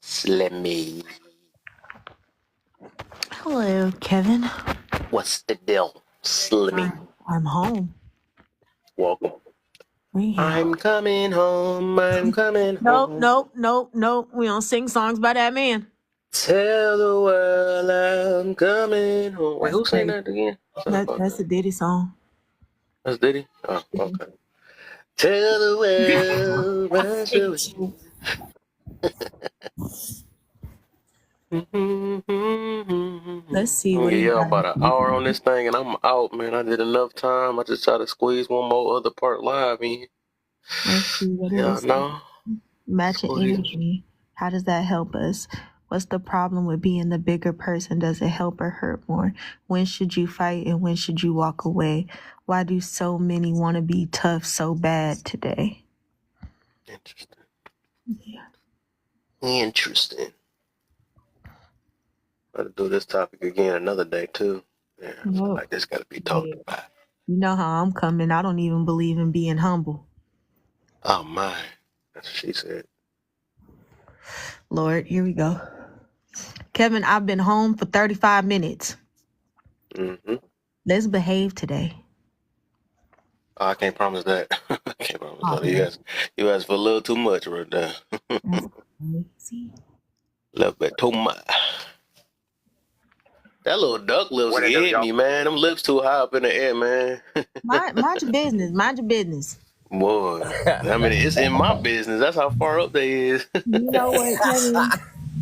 Slimmy. Hello, Kevin. What's the deal, Slimmy? I'm home. Welcome. Yeah. I'm coming home. I'm coming Nope, home. nope. We don't sing songs by that man. Tell the world I'm coming home. Wait, who sang Crazy. that again? That's a Diddy song. That's Diddy? Oh, okay. Tell the world I'm coming. Let's see I'm what gonna he give y'all got. about an hour on this thing and I'm out, man. I did enough time. I just try to squeeze one more other part live in. Let's see what Yeah, else. no. Matching energy. How does that help us? What's the problem with being the bigger person? Does it help or hurt more? When should you fight and when should you walk away? Why do so many want to be tough so bad today? Interesting. Yeah. Interesting. I'll do this topic again another day too. Yeah, I feel like this gotta be talked about. You know how I'm coming. I don't even believe in being humble. Oh my. That's what she said. Lord, here we go. Kevin, I've been home for 35 minutes. Mm-hmm. Let's behave today. Oh, I can't promise that. I can't promise that. You asked for a little too much right there. See? A little bit too much. That little duck lips hit me, man. Them lips too high up in the air, man. Mind your business. Mind your business. Boy, I mean, it's in my business. That's how far up they is. You know what, Kevin?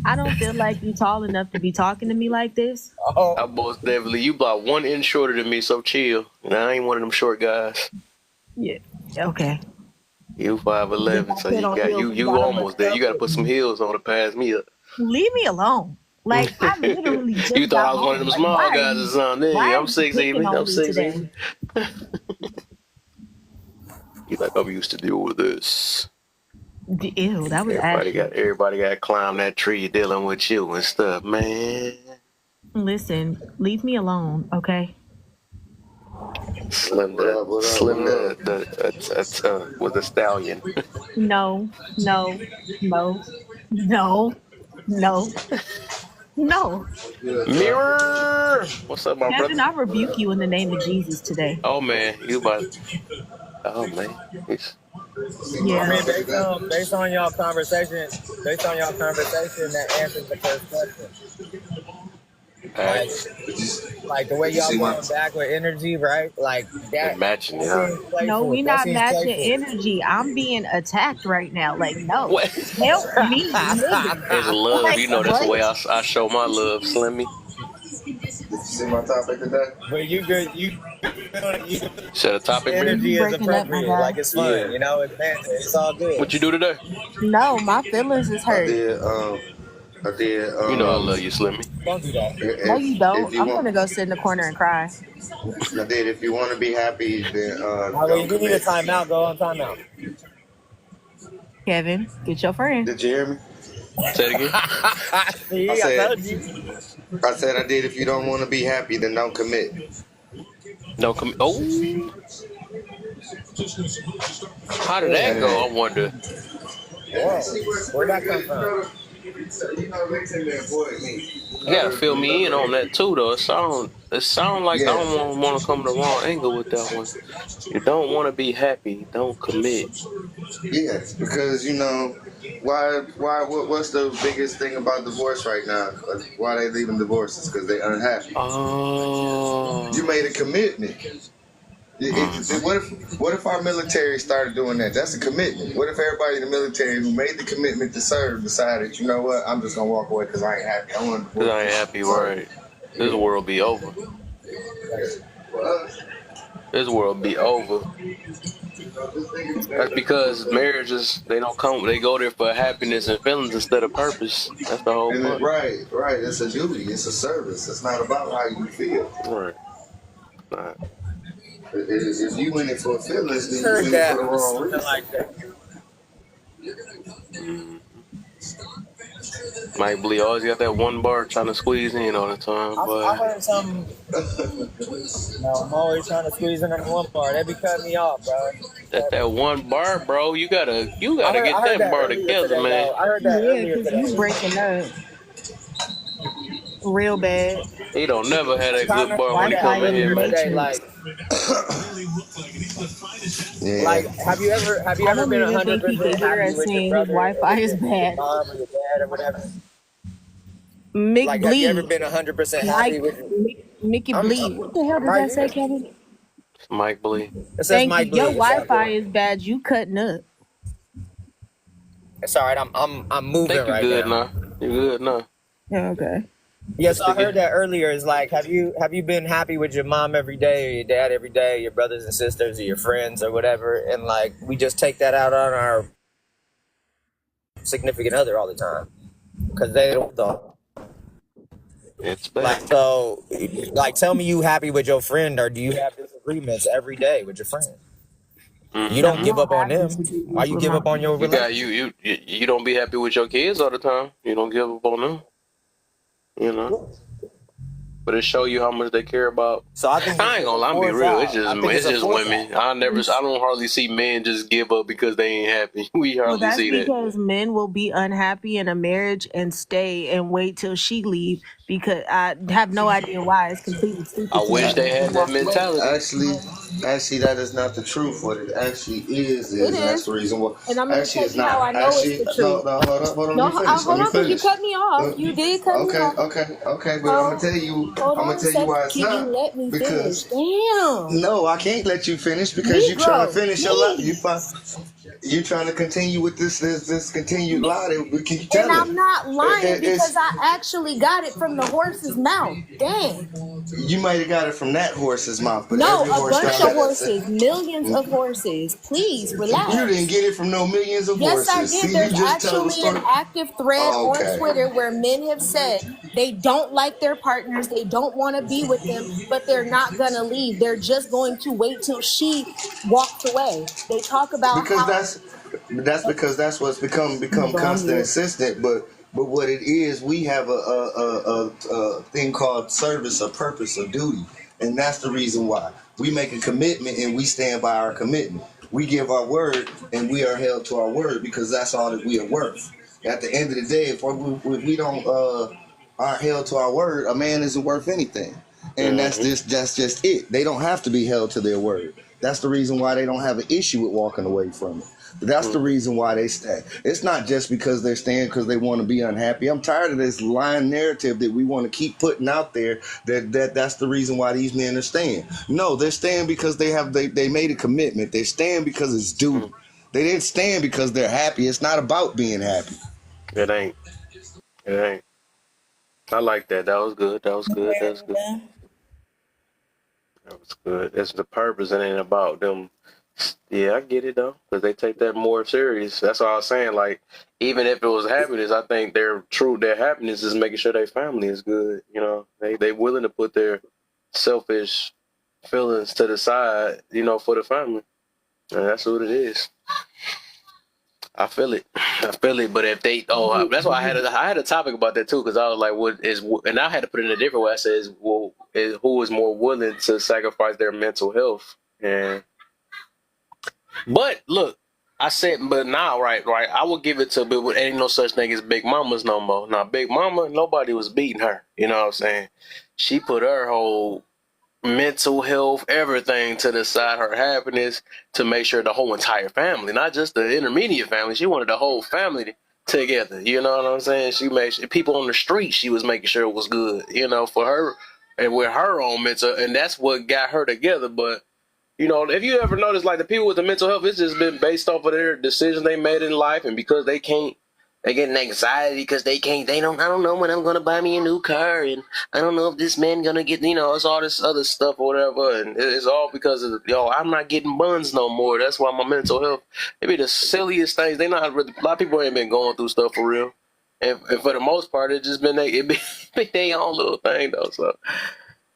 I don't feel like you tall enough to be talking to me like this. I most definitely. You about 1 inch shorter than me, so chill. And I ain't one of them short guys. Yeah. Okay. You 5'11", so you almost there. You got to put some heels on to pass me up. Leave me alone. Like, I literally just You thought I was got one of them home. small guys or something. Why I'm 6'8". I'm 6'8". today? You like I'm used to deal with this. Ew, that was Everybody got to climb that tree dealing with you and stuff, man. Listen, leave me alone, okay? Slim was a stallion. No. Mirror. What's up, my Kevin, brother? I rebuke you in the name of Jesus today. Oh man, you about? Oh man. Yeah. I mean, based on y'all conversation, that answers the first question. Like the way y'all going back with energy, right? Like that. Matching, yeah. No, we not matching energy. I'm being attacked right now. Like, no. What? Help me. It's love. Like, You know that's the way I show my love, Slimmy. Did you see my topic today? But you good. You set a topic, man. Energy is appropriate. Like it's fun. Yeah. You know, it's all good. What you do today? No, my feelings is hurt. I did. You know I love you, Slimmy. Don't do that. No, you don't. I'm gonna go sit in the corner and cry. I did. If you want to be happy, then you need a timeout. Go on timeout. Kevin, get your friend. Did you hear me? Say it again. I said I did. If you don't want to be happy, then don't commit. Don't commit. Oh. How did that go? I wonder. Where'd that come from? You gotta fill me in on that too, though. It sound like I don't want to come to the wrong angle with that one. You don't want to be happy, don't commit. Yeah, because you know what's the biggest thing about divorce right now? Why they leaving divorces? Because they unhappy. Oh. You made a commitment. What if our military started doing that? That's a commitment. What if everybody in the military who made the commitment to serve decided, you know what, I'm just gonna walk away because I ain't happy. Because I ain't happy, right? This world be over. This world be over. That's because marriages, they go there for happiness and feelings instead of purpose. That's the whole point. Right. It's a duty. It's a service. It's not about how you feel. Right. If you in it for feelings, then you Heard in it for that the wrong something reason. like that. Mm. Mike Blee always got that one bar trying to squeeze in all the time, I but heard something. No, I'm always trying to squeeze in on one bar. They be cutting me off, bro. that one bar, bro, you gotta I get heard that that bar earlier together, today, man. though. I heard that Yeah, earlier because you today. breaking up real bad. He don't never have that Kind good of bar when heard he that Wi-Fi come in in the here, earlier man. today. matrix. Yeah. Like, have you ever I don't been even think he 100% can hear happy us with your saying his brother or Wi-Fi is your bad. mom or your dad or whatever? Mick Like, have you ever Bleed. been 100% happy Mike, with? Mickey I'm Bleed. What the hell I'm did right that say, here. Kevin? Mike Blee. It says Thank you. Mike Your Bleed. It's all Wi-Fi good. is bad. You cutting up. It's all right. I'm I moving think you right good now. now. You good now. Okay. Yeah, Just so I stick heard it. that earlier. It's like, have you been happy with your mom every day or your dad every day, your brothers and sisters or your friends or whatever? And like, we just take that out on our significant other all the time because they don't though. It's Like, bad. so, like, tell me you happy with your friend, or do you have disagreements every day with your friend? You No, don't Mm-hmm. I give up don't on have them. Why disagreements you with give my up on your You got relationship? you don't be happy with your kids all the time. You don't give up on them, you know. But it show you how much they care about. So I think I it's ain't a gonna lie, I'm be force real. out. I think it's It's a just force women. out. I don't hardly see men just give up because they ain't happy. We Well, hardly that's see that. because men will be unhappy in a marriage and stay and wait till she leave because I have no idea why. It's completely I stupid to wish me they and had that walk away. mentality. Actually, that is not the truth. What it actually It is, and that's is. the reason why. And I'm going to Actually, tell it's you how I not. know it's Actually, the no, truth. no, hold on, let No, me finish. Let hold me on, because you finish. cut me off. Uh, You did cut me Okay, off. okay, but Hold, hold I'm gonna on a tell you second. why it's Can you not. let me finish? Because Damn. no, I can't let you finish because you trying to Negro, finish a lot. please. You trying to continue with this continued lie that we keep And telling. I'm not lying because It's I actually got it from the horse's mouth. Dang. you might have got it from that horse's mouth, but No, every a horse bunch don't of have that. horses, millions of horses. Please You didn't relax. get it from no millions of Yes, I horses. did. See, you There's just tell the actually an story. active thread Oh, on okay. Twitter where men have said they don't like their partners, they don't want to be with them, but they're not going to leave. They're just going to wait till she walks away. They talk about Because how. that's because that's what's become Go on constant and mute. consistent. But what it is, we have a thing called service, a purpose, a duty, and that's the reason why we make a commitment and we stand by our commitment. We give our word and we are held to our word because that's all that we are worth. At the end of the day, if we don't aren't held to our word, a man isn't worth anything. And Mm-hmm. that's just it. They don't have to be held to their word. That's the reason why they don't have an issue with walking away from it. But that's the reason why they stay. It's not just because they're staying because they want to be unhappy. I'm tired of this lying narrative that we want to keep putting out there that's the reason why these men are staying. No, they're staying because they made a commitment. They're staying because it's duty. They didn't stand because they're happy. It's not about being happy. It ain't. It ain't. I like that. That was good. That was good. That's good. That was good. That's the purpose. It ain't about them. Yeah, I get it though, because they take that more serious. That's all I was saying. Like, even if it was happiness, I think their happiness is making sure their family is good. You know, they willing to put their selfish feelings to the side, you know, for the family. And that's what it is. I feel it. I feel it. But if they, that's why I had a topic about that too, because I was like, and I had to put it in a different way. I said, who is more willing to sacrifice their mental health? But look, I said, but now, right, I will give it to, but ain't no such thing as big mamas no more. Now, big mama, nobody was beating her. You know what I'm saying? She put her whole mental health, everything to the side, her happiness, to make sure the whole entire family, not just the intermediate family, she wanted the whole family together. You know what I'm saying? She made sure, people on the street, she was making sure it was good, you know, for her and with her own mental, and that's what got her together. But you know, if you ever notice, like the people with the mental health, it's just been based off of their decisions they made in life, and because they can't, they get an anxiety because they can't. I don't know when I'm gonna buy me a new car, and I don't know if this man gonna get. You know, it's all this other stuff or whatever, and it's all because of I'm not getting buns no more. That's why my mental health. It be the silliest things. They not really, a lot of people ain't been going through stuff for real, and for the most part, it just been it be their own little thing though. So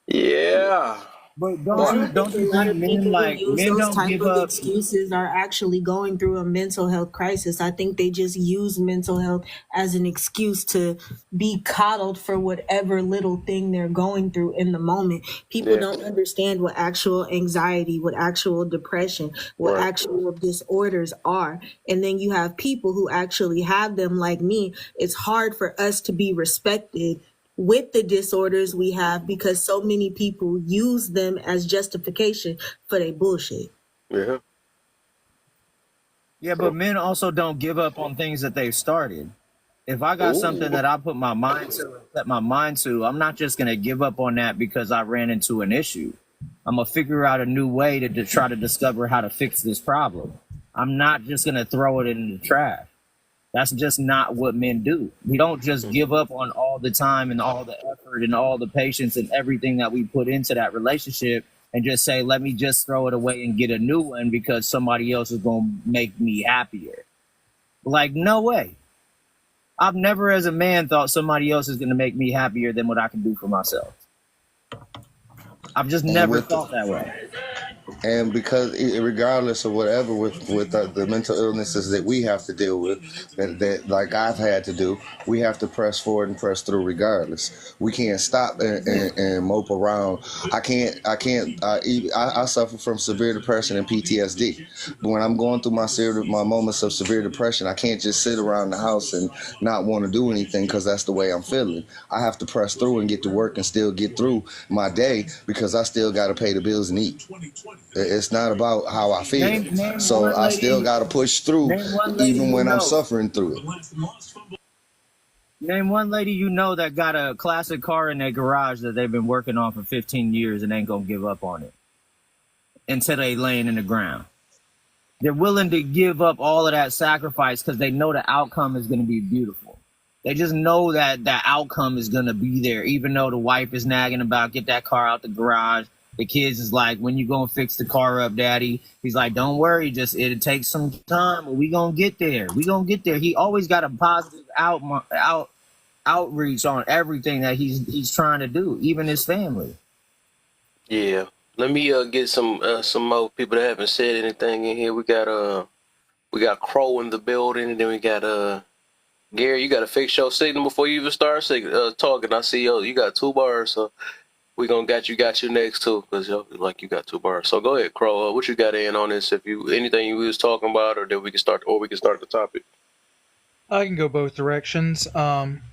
yeah. But But I don't think a you lot think of men, people who like, use men those don't type give of up? excuses are actually going through a mental health crisis. I think they just use mental health as an excuse to be coddled for whatever little thing they're going through in the moment. People Yeah, don't understand what actual anxiety, what actual depression, what right. actual disorders are. And then you have people who actually have them, like me. It's hard for us to be respected with the disorders we have because so many people use them as justification for their bullshit. Yeah. Yeah, but So, men also don't give up on things that they've started. If I got something ooh, that I put my mind to and set my mind to, I'm not just gonna give up on that because I ran into an issue. I'm gonna figure out a new way to try to discover how to fix this problem. I'm not just gonna throw it in the trash. That's just not what men do. We don't just give up on all the time and all the effort and all the patience and everything that we put into that relationship and just say, let me just throw it away and get a new one because somebody else is going to make me happier. Like, no way. I've never, as a man, thought somebody else is going to make me happier than what I can do for myself. I've just And never with thought that way. and because regardless of whatever with the mental illnesses that we have to deal with, that like I've had to do, we have to press forward and press through regardless. We can't stop and mope around. I suffer from severe depression and PTSD. But when I'm going through my moments of severe depression, I can't just sit around the house and not want to do anything because that's the way I'm feeling. I have to press through and get to work and still get through my day because I still got to pay the bills and eat. It's not about how I feel. Name So one I still lady. got to push through Name one lady even you when I'm know. suffering through it. Name one lady you know that got a classic car in their garage that they've been working on for 15 years and ain't gonna give up on it until they laying in the ground. They're willing to give up all of that sacrifice because they know the outcome is gonna be beautiful. They just know that that outcome is gonna be there, even though the wife is nagging about get that car out the garage. The kids is like, when you gonna fix the car up, daddy? He's like, don't worry, just it'll take some time, but we gonna get there. We gonna get there. He always got a positive outreach on everything that he's trying to do, even his family. yeah. Let me get some more people that haven't said anything in here. We got Crow in the building, and then we got Gary. You got to fix your signal before you even start talking. I see you got 2 bars, so we gonna got you next too, because like you got 2 bars. So go ahead, Crow. What you got in on this? If you anything you was talking about, or then we can start the topic. I can go both directions. But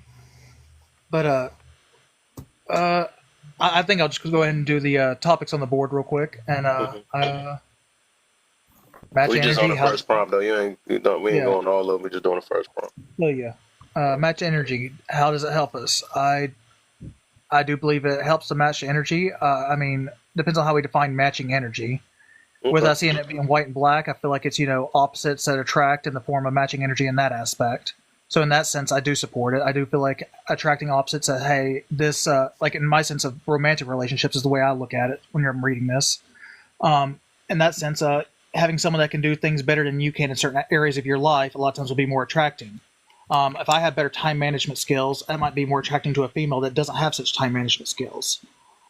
I think I'll just go ahead and do the topics on the board real quick. And match We just on energy. the first prompt though. We ain't Yeah. going all of them. We just doing the first prompt. Oh yeah. Match energy. How does it help us? I do believe it helps to match energy. I mean, depends on how we define matching energy. With Okay. us seeing it being white and black, I feel like it's opposites that attract in the form of matching energy in that aspect. So in that sense, I do support it. I do feel like attracting opposites. Hey, this like in my sense of romantic relationships is the way I look at it when I'm reading this. In that sense, having someone that can do things better than you can in certain areas of your life, a lot of times will be more attracting. If I have better time management skills, that might be more attracting to a female that doesn't have such time management skills.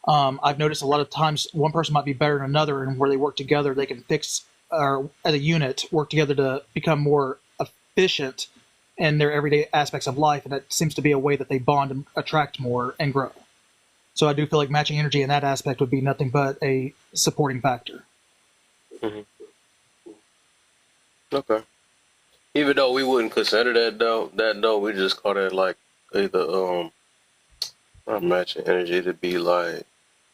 I've noticed a lot of times one person might be better than another, and where they work together, they can fix, or as a unit, work together to become more efficient in their everyday aspects of life, and it seems to be a way that they bond and attract more and grow. So I do feel like matching energy in that aspect would be nothing but a supporting factor. Hmm. Okay. Even though we wouldn't consider that though, we just call that like either not matching energy to be like,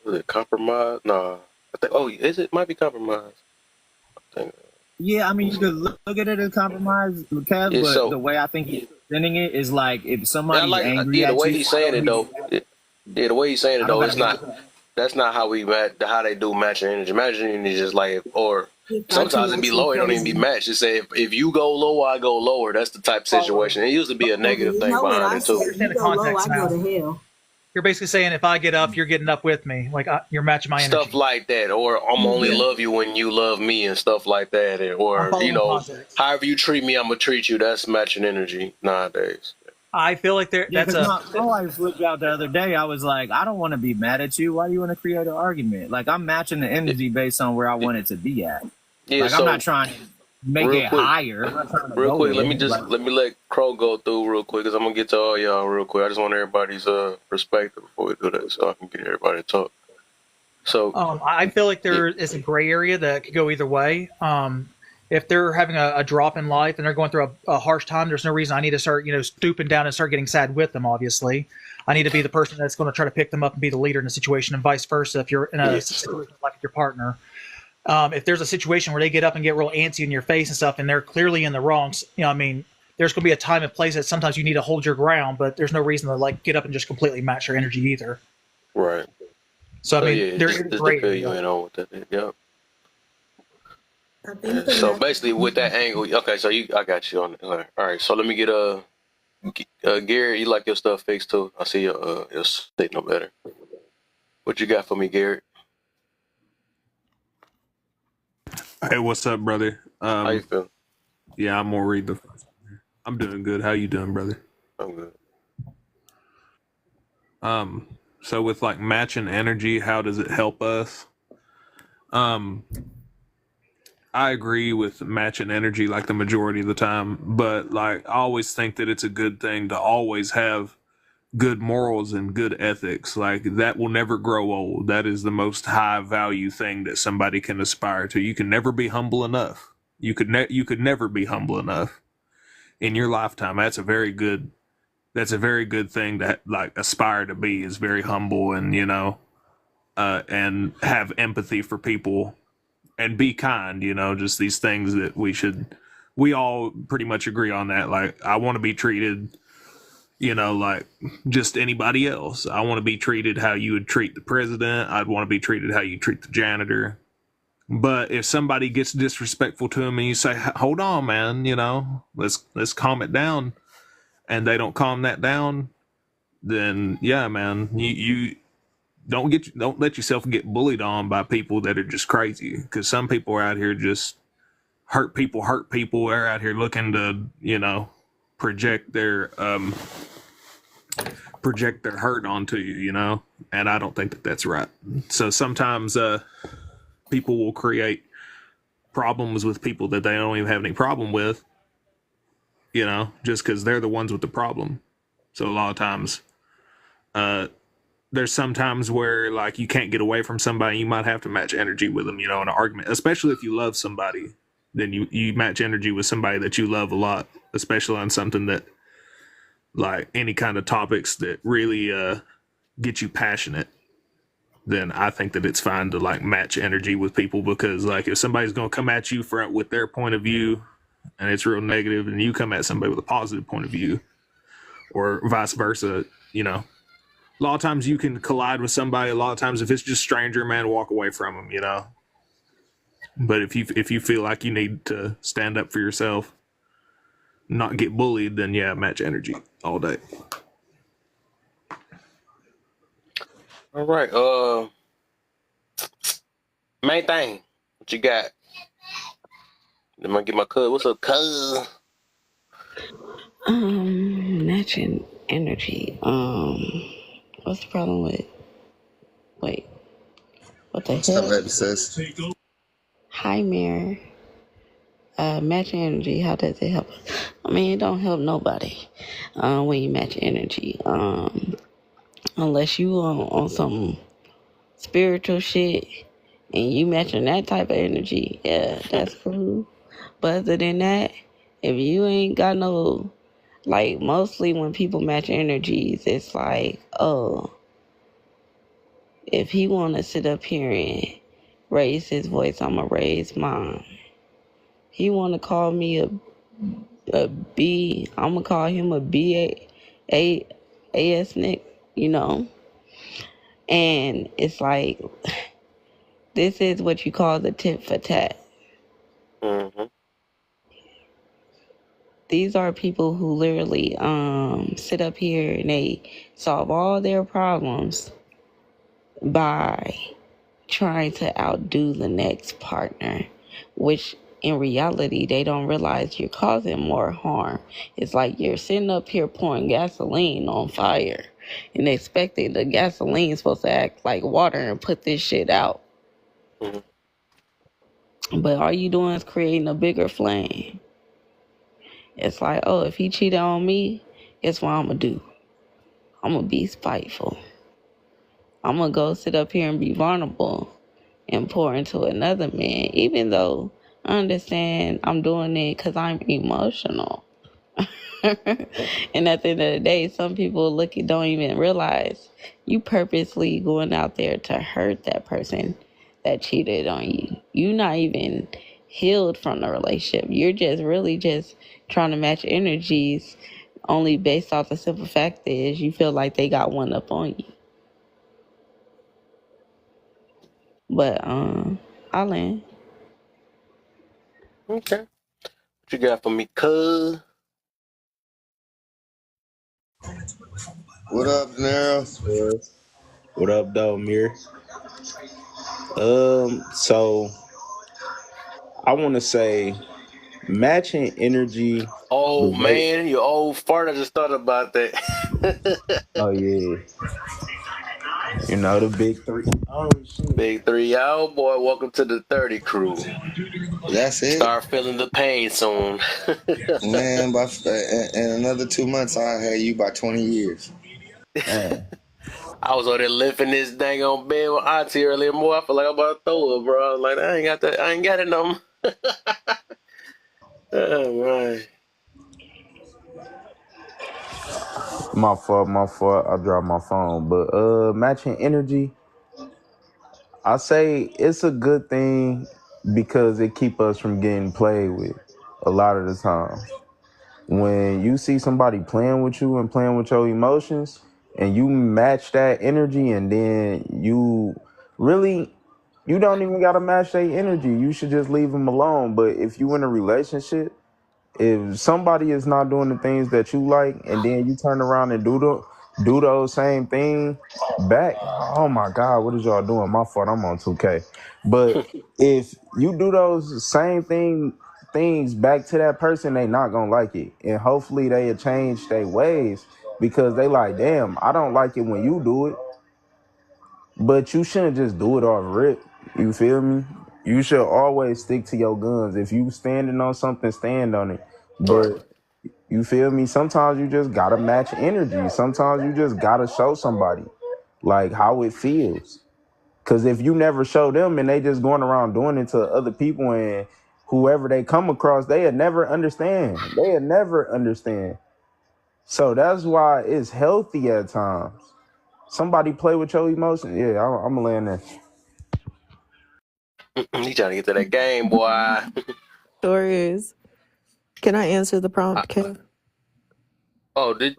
was it compromise? Nah, I think. Oh, is it? Might be compromise. I think. Yeah, I mean, you could look at it as compromise, Kev, Yeah. but So the way I think he's presenting it is like if yeah, I somebody's like angry the at way you, he's I saying don't it need though. to, Yeah, the way he's saying it I don't though, got it's to not. do that. That's not how how they do matching energy. Matching energy is just like, or If I can sometimes it be ask you low. It don't even be crazy. matched. It say if you go low, I go lower. That's the type of situation. It used to be a Okay, negative you thing know what behind I it say. too. If you Understand the go low, context I go now. to hell. You're basically saying if I get up, you're getting up with me. Like you're matching my Stuff energy. like that, or I'm only Mhm. love you when you love me, and stuff like that, I'm or following context. however you treat me, I'm gonna treat you. That's matching energy nowadays. I feel like Yeah, that's because my wife flipped out the other day. I was like, I don't want to be mad at you. Why do you want to create an argument? Like, I'm matching the energy based on where I want it to be at. Yeah. Like, I'm So not trying to make real it quick, higher. I'm not trying to real quick, lower it. Like, let me let Crow go through real quick because I'm gonna get to all y'all real quick. I just want everybody's perspective before we do that, so I can get everybody to talk. So I feel like there is a gray area that could go either way. If they're having a drop in life and they're going through a harsh time, there's no reason I need to start, stooping down and start getting sad with them. Obviously, I need to be the person that's going to try to pick them up and be the leader in the situation, and vice versa. If you're in a situation like your partner, if there's a situation where they get up and get real antsy in your face and stuff, and they're clearly in the wrong, I mean, there's going to be a time and place that sometimes you need to hold your ground, but there's no reason to like get up and just completely match your energy either. right. So I mean, yeah, there just, is just gray to fill area. you in on what that is. Yep. I think the So next basically, with that angle, okay. So I got you on it. All right. So let me get Garrett. You like your stuff fixed too? I see your signal better. What you got for me, Garrett? Hey, what's up, brother? How you feel? Yeah, I'm gonna read the first one here. I'm doing good. How you doing, brother? I'm good. So with like matching energy, how does it help us? I agree with matching energy like the majority of the time, but like I always think that it's a good thing to always have good morals and good ethics. Like that will never grow old. That is the most high value thing that somebody can aspire to. You can never be humble enough. You could never be humble enough in your lifetime. That's a very good thing to like aspire to be, is very humble and and have empathy for people and be kind, just these things that we all pretty much agree on that. Like I want to be treated like just anybody else. I want to be treated how you would treat the president. I'd want to be treated how you treat the janitor. But if somebody gets disrespectful to him and you say, hold on, man, let's calm it down, and they don't calm that down, then yeah, man, you don't let yourself get bullied on by people that are just crazy. Because some people are out here just hurt people. They're out here looking to, project their hurt onto you, and I don't think that that's right. So sometimes people will create problems with people that they don't even have any problem with, just because they're the ones with the problem. So a lot of times there's sometimes where like you can't get away from somebody. You might have to match energy with them, in an argument, especially if you love somebody. Then you match energy with somebody that you love a lot, especially on something that like any kind of topics that really get you passionate. Then I think that it's fine to like match energy with people, because like if somebody's going to come at you with their point of view and it's real negative, and you come at somebody with a positive point of view, or vice versa, a lot of times you can collide with somebody. A lot of times if it's just stranger, man, walk away from them, But if you feel like you need to stand up for yourself, not get bullied, then yeah, match energy all day. All right. Main thing. What you got? Let me get my cuz. What's up, cuz? matching energy. What's the problem with? Wait, what the Stop hell? that, sis. Hi, Mirror. Matching energy. How does it help? I mean, it don't help nobody. When you match energy. Unless you on some spiritual shit and you matching that type of energy, yeah, that's cool. But other than that, if you ain't got no, like, mostly when people match energies, it's like, oh, if he want to sit up here and raise his voice, I'm going to raise mine. He want to call me a B, I'm going to call him a B-A-S Nick, And it's like, this is what you call the tit for tat. Mm-hmm. These are people who literally sit up here and they solve all their problems by trying to outdo the next partner, which in reality, they don't realize you're causing more harm. It's like you're sitting up here pouring gasoline on fire and expecting the gasoline supposed to act like water and put this shit out. Mhm. But all you doing is creating a bigger flame. It's like, oh, if he cheated on me, guess what I'm going to do? I'm going to be spiteful. I'm going to go sit up here and be vulnerable and pour into another man, even though I understand I'm doing it because I'm emotional. And at the end of the day, some people don't even realize you purposely going out there to hurt that person that cheated on you. You're not even healed from the relationship. You're just really just trying to match energies only based off the simple fact is you feel like they got one up on you. But I'll land. Okay. What you got for me, cuz? What up, Nero? What up, though, Mir? So I want to say matching energy. The Oh way, man, you old fart. I just thought about that. oh yeah, the big three. Oh shit. Big 3 out, boy. Welcome to the 30 crew. That's it, Start feeling the pain soon. man. In another 2 months, I'll have you by 20 years. Man, I was over there lifting this dang on bed with Auntie earlier, boy. I feel like I'm about to throw it, bro. I was like, I ain't got that. I ain't got it no more. Oh, man. my fault. I dropped my phone. But matching energy, I say it's a good thing because it keep us from getting played with a lot of the time. When you see somebody playing with you and playing with your emotions and you match that energy, and then you don't even got to match their energy. You should just leave them alone. But if you in a relationship, if somebody is not doing the things that you like and then you turn around and do those same thing back, oh my god, what is y'all doing? My fault, I'm on 2K. But if you do those same things back to that person, they not gonna like it, and hopefully they'll change their ways, because they like, damn, I don't like it when you do it. But you shouldn't just do it off rip. You feel me? You should always stick to your guns. If you standing on something, stand on it. Right. But you feel me? Sometimes you just gotta match energy. Sometimes you just gotta show somebody like how it feels. Cause if you never show them and they just going around doing it to other people, and whoever they come across, they'll never understand. They'll never understand. So that's why it's healthy at times. Somebody play with your emotions. Yeah, I'm gonna land there. You trying to get to that game, boy. Sure is. Can I answer the prompt, Kev? Oh, did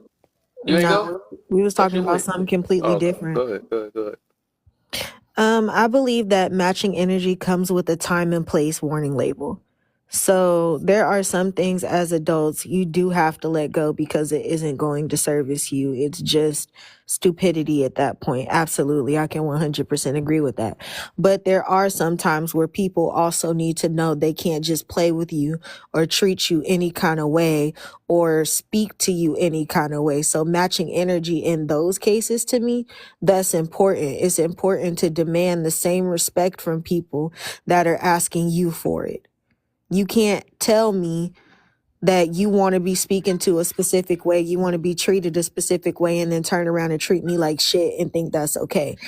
you ain't go? No, we was talking about something completely Oh, different. go ahead. I believe that matching energy comes with a time and place warning label. So there are some things as adults you do have to let go because it isn't going to service you. It's just stupidity at that point. Absolutely. I can 100% agree with that. But there are some times where people also need to know they can't just play with you or treat you any kind of way or speak to you any kind of way. So matching energy in those cases, to me, that's important. It's important to demand the same respect from people that are asking you for it. You can't tell me that you want to be speaking to a specific way, you want to be treated a specific way, and then turn around and treat me like shit and think that's okay.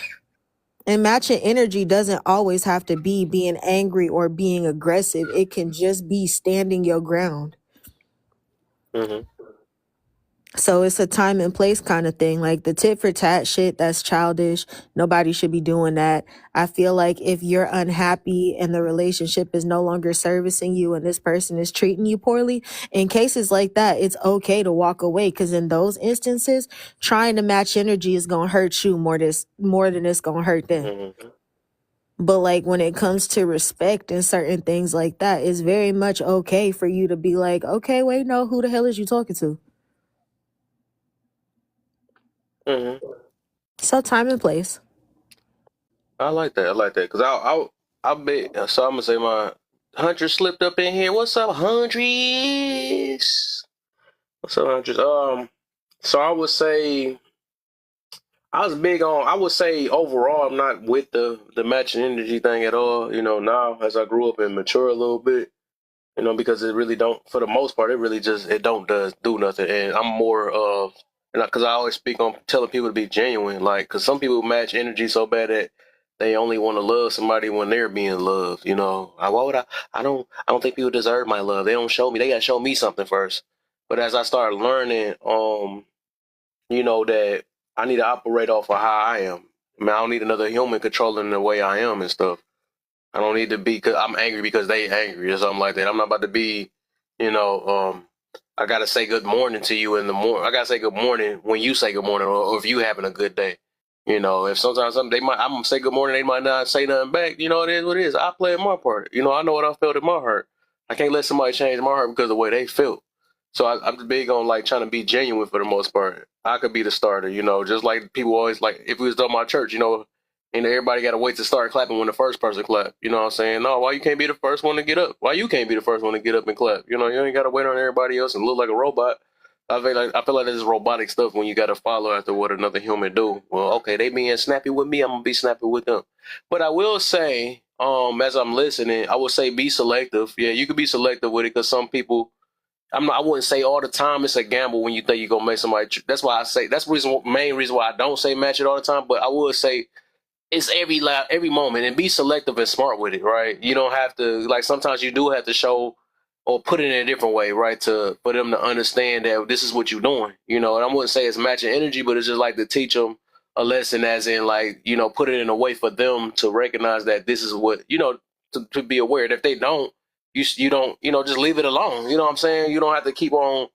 And matching energy doesn't always have to be being angry or being aggressive. It can just be standing your ground. Mm-hmm. So it's a time and place kind of thing. Like the tit for tat shit, that's childish. Nobody should be doing that. I feel like if you're unhappy and the relationship is no longer servicing you and this person is treating you poorly, in cases like that, it's okay to walk away. Because in those instances, trying to match energy is going to hurt you more than it's going to hurt them. Mm-hmm. But like when it comes to respect and certain things like that, it's very much okay for you to be like, okay, wait, no, who the hell is you talking to? Mm-hmm. So time and place. I like that. Cause I bet. So I'm gonna say mine. Huntress slipped up in here. What's up, Huntress? What's up, Huntress? So I would say I was big on. I would say overall, I'm not with the matching energy thing at all. Now as I grew up and mature a little bit, because it really don't, for the most part, it really just it don't does do nothing. And I'm more of, and because I always speak on telling people to be genuine, like because some people match energy so bad that they only want to love somebody when they're being loved. Why would I? I don't think people deserve my love. They don't show me. They gotta show me something first. But as I started learning, that I need to operate off of how I am. I mean, I don't need another human controlling the way I am and stuff. I don't need to be because I'm angry because they angry or something like that. I'm not about to be, you know, I gotta say good morning to you in the morning. I gotta say good morning when you say good morning, or if you having a good day. If sometimes I'm gonna say good morning, they might not say nothing back. It is what it is. I play my part. I know what I felt in my heart. I can't let somebody change my heart because of the way they feel. So I'm big on like trying to be genuine for the most part. I could be the starter, just like people always like if we was done my church, and everybody got to wait to start clapping when the first person clap. You know what I'm saying? No, why you can't be the first one to get up? Why you can't be the first one to get up and clap? You ain't got to wait on everybody else and look like a robot. I feel like this is robotic stuff when you got to follow after what another human do. Well, okay, they being snappy with me, I'm gonna be snappy with them. But I will say, as I'm listening, I would say be selective. Yeah, you could be selective with it because some people. I wouldn't say all the time it's a gamble when you think you're gonna make somebody. That's why I say that's the main reason why I don't say match it all the time. But I would say it's every moment and be selective and smart with it, right? You don't have to like sometimes you do have to show or put it in a different way, right? For them to understand that this is what you're doing, And I wouldn't say it's matching energy, but it's just like to teach them a lesson, as in like put it in a way for them to recognize that this is what to be aware. And if they don't, you don't just leave it alone. You know what I'm saying? You don't have to keep on.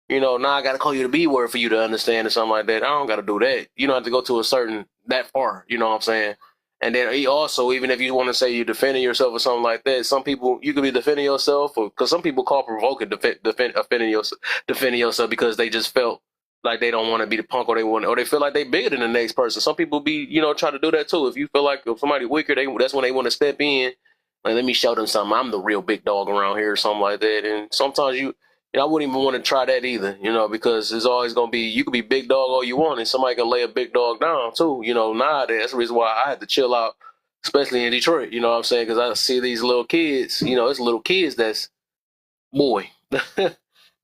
Now I got to call you the B word for you to understand or something like that. I don't got to do that. You don't have to go to a certain that far. You know what I'm saying? And then he also, even if you want to say you're defending yourself or something like that, some people you could be defending yourself, or because some people call provoking defending yourself because they just felt like they don't want to be the punk, or they feel like they bigger than the next person. Some people be try to do that too. If you feel like if somebody weaker, that's when they want to step in. Like, let me show them something. I'm the real big dog around here or something like that. And sometimes I wouldn't even want to try that either, because it's always going to be, you could be big dog all you want and somebody can lay a big dog down too, nowadays. That's the reason why I had to chill out, especially in Detroit, you know what I'm saying? Because I see these little kids, it's little kids that's, boy,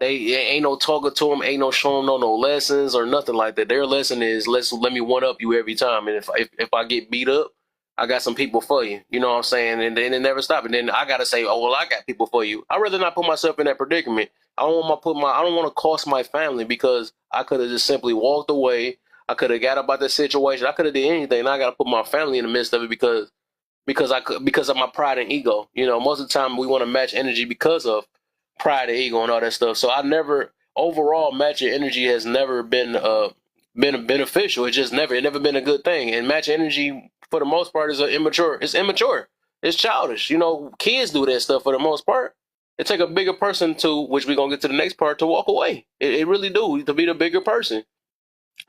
they ain't no talking to them, ain't no showing them no lessons or nothing like that. Their lesson is let me one up you every time. And if I get beat up, I got some people for you. You know what I'm saying? And then it never stop. And then I gotta say, oh well, I got people for you. I'd rather not put myself in that predicament. I don't want to cost my family because I could have just simply walked away. I could have got about the situation. I could have did anything. And I got to put my family in the midst of it because of my pride and ego. Most of the time we want to match energy because of pride and ego and all that stuff. So I never overall matching energy has never been beneficial. It never been a good thing. And matching energy for the most part is immature. It's immature. It's childish. Kids do that stuff for the most part. It take a bigger person to, which we're gonna get to the next part, to walk away. It really do, to be the bigger person.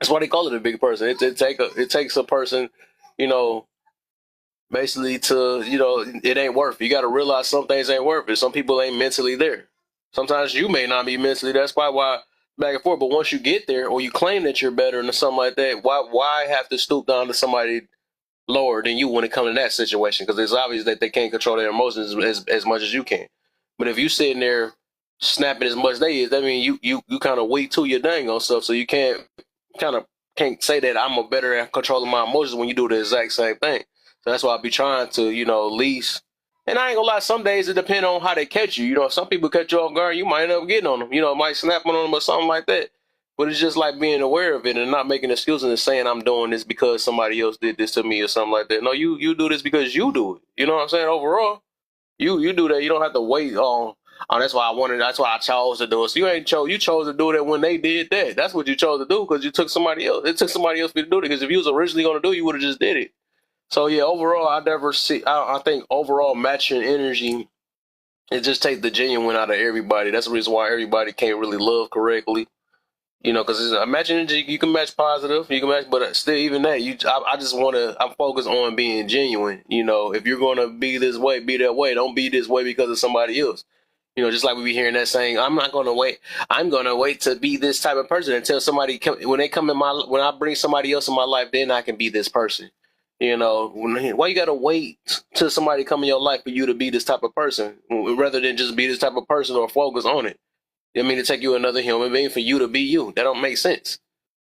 That's why they call it a bigger person. It takes a person, basically to, it ain't worth it. You got to realize some things ain't worth it. Some people ain't mentally there. Sometimes you may not be mentally. That's why back and forth. But once you get there, or you claim that you're better or something like that, why have to stoop down to somebody lower than you when it comes to that situation? Because it's obvious that they can't control their emotions as much as you can. But if you sitting there snapping as much as they is, that means you kind of weak to your dang on stuff. So you can't say that I'm a better at controlling my emotions when you do the exact same thing. So that's why I be trying to, at least. And I ain't gonna lie, some days it depends on how they catch you. If some people catch you off guard, you might end up getting on them. Might snap on them or something like that. But it's just like being aware of it and not making excuses and saying I'm doing this because somebody else did this to me or something like that. No, you do this because you do it. You know what I'm saying? Overall, you do that. You don't have to wait on. Oh, that's why I wanted. That's why I chose to do it. So you chose to do that when they did that. That's what you chose to do because you took somebody else. It took somebody else for you to do it. Because if you was originally going to do it, you would have just did it. So yeah, overall, I think overall matching energy, it just takes the genuine out of everybody. That's the reason why everybody can't really love correctly. You know, because imagine you can match positive, you can match, but still, even that, I just want to. I'm focused on being genuine. You know, if you're gonna be this way, be that way. Don't be this way because of somebody else. You know, just like we be hearing that saying, I'm not gonna wait. I'm gonna wait to be this type of person until somebody when they come in when I bring somebody else in my life, then I can be this person. You know, why you gotta wait till somebody come in your life for you to be this type of person, rather than just be this type of person or focus on it. I mean, to take you another human being for you to be you. That don't make sense.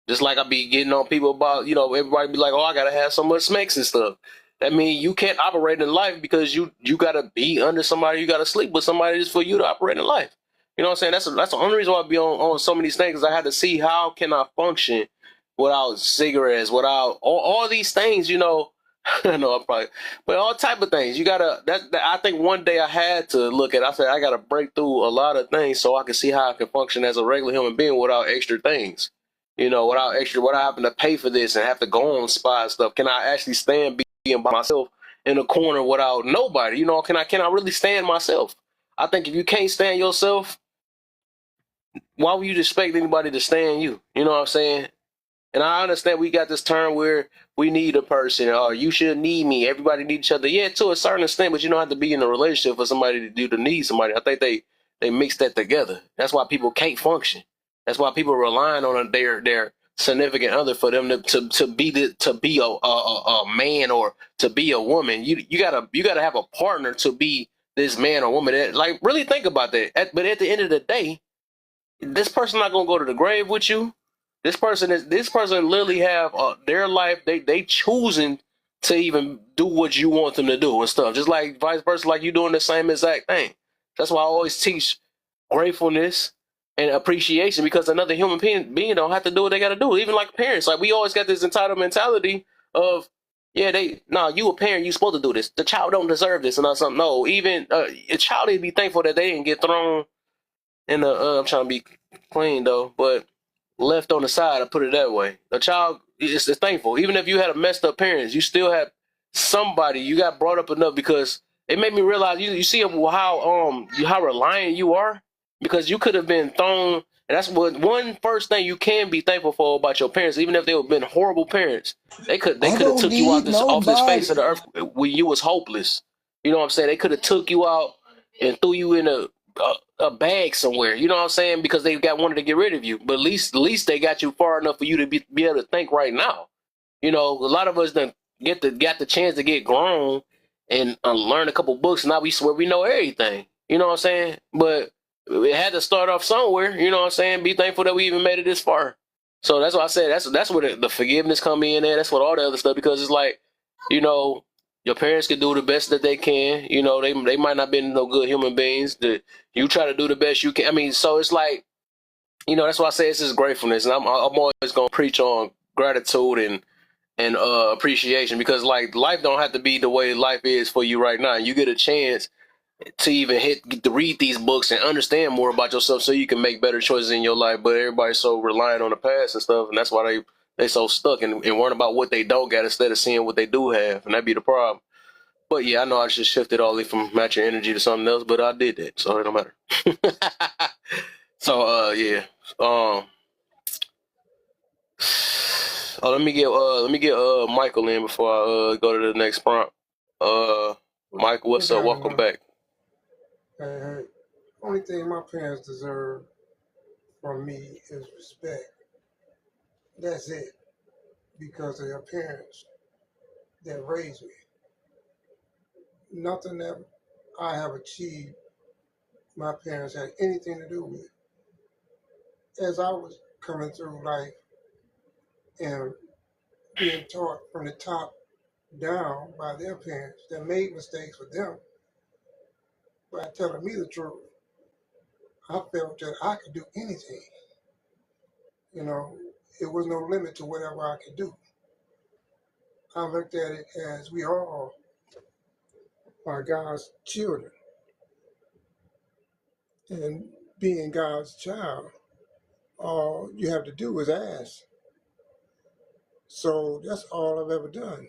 Just like I be getting on people about, you know, everybody be like, oh, I gotta have so much smacks and stuff. That means you can't operate in life because you gotta be under somebody, you gotta sleep with somebody just for you to operate in life. You know what I'm saying? That's the only reason why I be on so many things. I had to see how can I function without cigarettes, without all these things, you know. I know I'm probably, but all type of things. You gotta. I think one day I had to look at. I said I gotta break through a lot of things so I can see how I can function as a regular human being without extra things. You know, without having to pay for this and have to go on spa and stuff. Can I actually stand being by myself in a corner without nobody? You know, can I really stand myself? I think if you can't stand yourself, why would you expect anybody to stand you? You know what I'm saying? And I understand we got this term where we need a person, or you should need me. Everybody need each other. Yeah, to a certain extent, but you don't have to be in a relationship for somebody to do to need somebody. I think they mix that together. That's why people can't function. That's why people are relying on their significant other for them to be a man or to be a woman. You gotta have a partner to be this man or woman. Like, really think about that. But at the end of the day, this person not gonna go to the grave with you. This person literally have their life. They choosing to even do what you want them to do and stuff. Just like vice versa, like you doing the same exact thing. That's why I always teach gratefulness and appreciation, because another human being don't have to do what they got to do. Even like parents, like we always got this entitled mentality of, yeah, you a parent, you supposed to do this. The child don't deserve this and not something. No, even a child need to be thankful that they didn't get thrown in the. I'm trying to be clean though, but left on the side. I put it that way. A child is thankful, even if you had a messed up parents, you still have somebody. You got brought up enough, because it made me realize you see how reliant you are, because you could have been thrown. And that's what one first thing you can be thankful for about your parents, even if they have been horrible parents. They could I have don't took you out need off this face nobody. of the earth when you was hopeless. You know what I'm saying? They could have took you out and threw you in a bag somewhere. You know what I'm saying? Because they wanted to get rid of you. But at least they got you far enough for you to be able to think right now. You know, a lot of us done got the chance to get grown and learn a couple books. And now we swear we know everything. You know what I'm saying? But it had to start off somewhere. You know what I'm saying? Be thankful that we even made it this far. So that's why I said that's where the forgiveness come in there. That's what all the other stuff, because it's like, you know, your parents can do the best that they can. You know, they might not be no good human beings. You try to do the best you can. I mean, so it's like, you know, that's why I say it's just gratefulness, and I'm always gonna preach on gratitude and appreciation, because like life don't have to be the way life is for you right now. You get a chance to even get to read these books and understand more about yourself, so you can make better choices in your life. But everybody's so reliant on the past and stuff, and that's why they so stuck and worrying about what they don't got instead of seeing what they do have, and that be the problem. But yeah, I know I just shifted all the way from matching energy to something else, but I did that, so it don't matter. So yeah. Oh, let me get Michael in before I go to the next prompt. Michael, what's up? Welcome back. Hey, only thing my parents deserve from me is respect. That's it. Because of their parents that raised me. Nothing that I have achieved, my parents had anything to do with. As I was coming through life and being taught from the top down by their parents that made mistakes with them, by telling me the truth, I felt that I could do anything. You know, it was no limit to whatever I could do. I looked at it as we all are God's children. And being God's child, all you have to do is ask. So that's all I've ever done.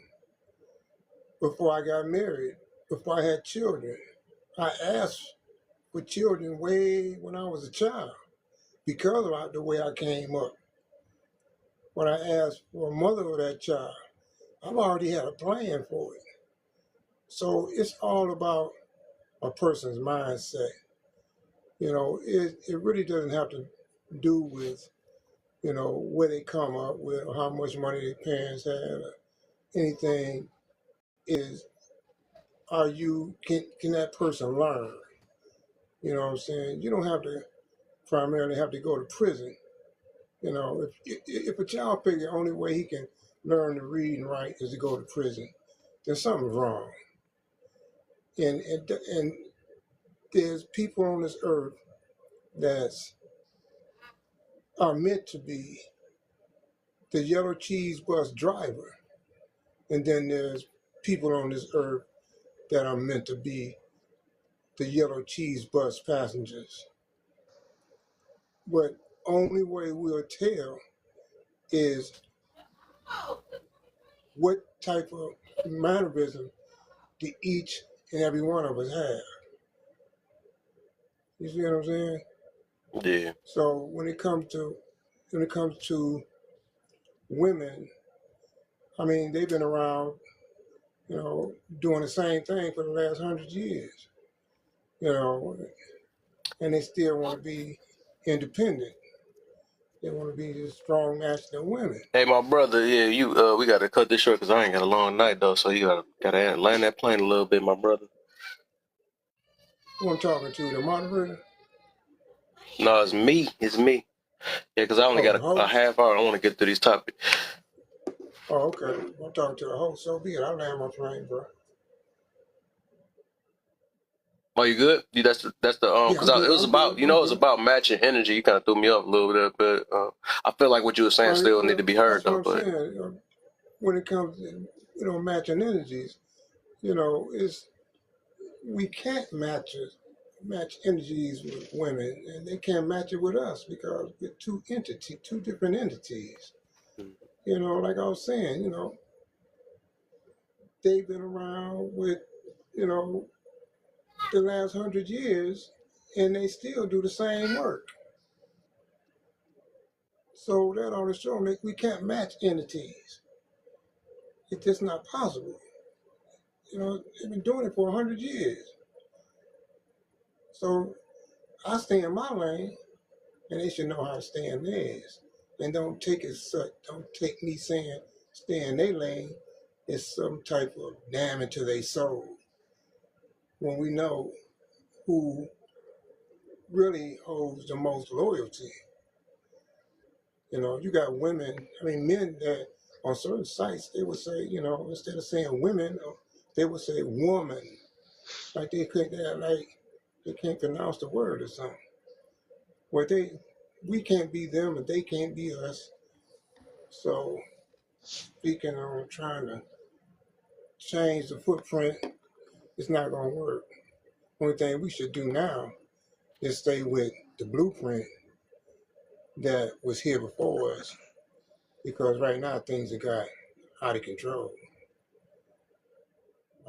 Before I got married, before I had children, I asked for children way when I was a child, because of the way I came up, when I asked for a mother of that child, I've already had a plan for it. So it's all about a person's mindset. It really doesn't have to do with, where they come up with or how much money their parents had or anything. Is can that person learn? You know what I'm saying? You don't have to primarily have to go to prison. If a child figure the only way he can learn to read and write is to go to prison, then something's wrong. And there's people on this earth that are meant to be the yellow cheese bus driver, and then there's people on this earth that are meant to be the yellow cheese bus passengers. But only way we'll tell is what type of mannerism do each and every one of us have. You see what I'm saying? Yeah. So when it comes to women, I mean, they've been around, doing the same thing for the last 100 years, and they still want to be independent. They want to be the strong masculine women. Hey, my brother, yeah, we gotta cut this short because I ain't got a long night though, so you gotta land that plane a little bit, my brother. Who I'm talking to, the moderator? No, it's me. It's me. Yeah, because I only Oh, the got a host? half hour. I want to get through these topics. Oh, okay. I'm talking to the host. So be it. I land my plane, bro. Oh, you good? That's the Yeah, because I'm good. it was I'm good. about I'm it was good. about matching energy. You kind of threw me off a little bit, but I feel like what you were saying still need to be heard That's what though. I'm But saying. When it comes to, matching energies, it's we can't match energies with women, and they can't match it with us because we're two different entities. Like I was saying, they've been around with, you know, the last 100 years, and they still do the same work. So that ought to show that we can't match entities. It's just not possible. They've been doing it for 100 years. So I stay in my lane, and they should know how to stay in theirs. And don't take it such. Don't take me saying stay in their lane as some type of damage to their soul. When we know who really holds the most loyalty. You got women, men that on certain sites, they would say, instead of saying women, they would say woman. Like they can't pronounce the word or something. Well, we can't be them and they can't be us. So speaking on trying to change the footprint, it's not going to work. Only thing we should do now is stay with the blueprint that was here before us, because right now things have got out of control.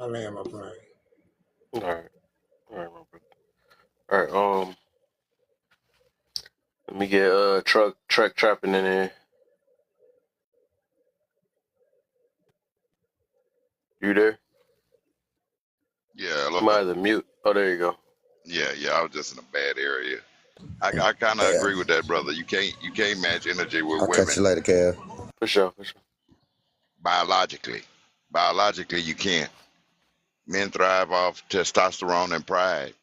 I land my plane. all right, my brother. All right, let me get truck trapping in there. You there? Yeah, You might have to mute. Oh, there you go. yeah. I was just in a bad area. I kind of Yeah. agree with that, brother. You can't match energy with I'll catch you women later, Kev. For sure, for sure. biologically. Biologically, you can't. Men thrive off testosterone and pride,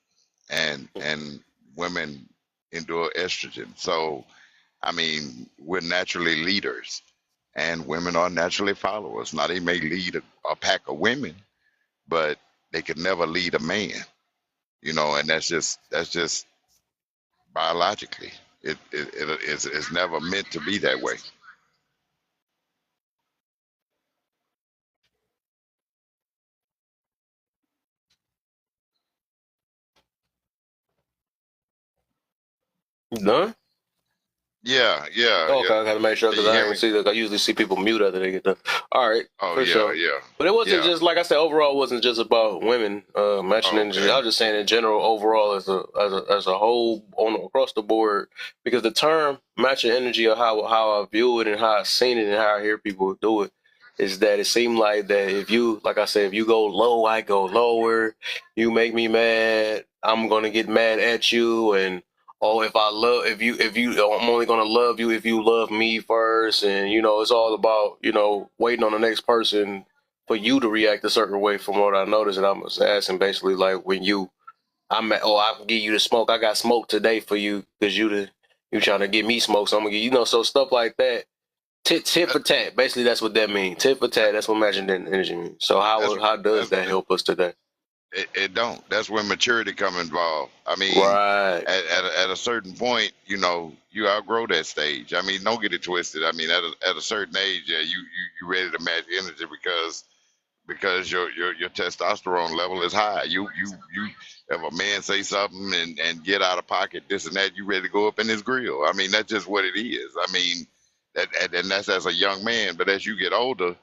and women endure estrogen. So, I mean, we're naturally leaders, and women are naturally followers. Now, they may lead a pack of women, but they could never lead a man. And that's just biologically. It's never meant to be that way. You done? Okay, I gotta make sure Can because you I hear ain't me? see that. I usually see people mute after they get done. All right, Oh for sure. But it wasn't yeah. just like I said. Overall, it wasn't just about women matching energy. I Okay. was just saying in general, overall as a whole on across the board, because the term matching energy or how I view it and how I seen it and how I hear people do it is that it seemed like that if you like I said if you go low, I go lower. You make me mad, I'm gonna get mad at you and. Oh, if you, I'm only gonna love you if you love me first, and it's all about waiting on the next person for you to react a certain way. From what I noticed, and I'm just asking basically like when I can give you the smoke. I got smoke today for you because you trying to get me smoke, so I'm gonna get so stuff like that. Tit for tat. Basically, that's what that means. Tit for tat. That's what matching energy means. So That's how does that's that help us today? it don't. That's when maturity come involved. I mean, Right. at a certain point, you outgrow that stage. I mean, don't get it twisted. I mean, at a certain age, yeah, you ready to match energy because your testosterone level is high. You if a man say something and get out of pocket this and that, you ready to go up in his grill. I mean, that's just what it is. I mean, and that's as a young man. But as you get older,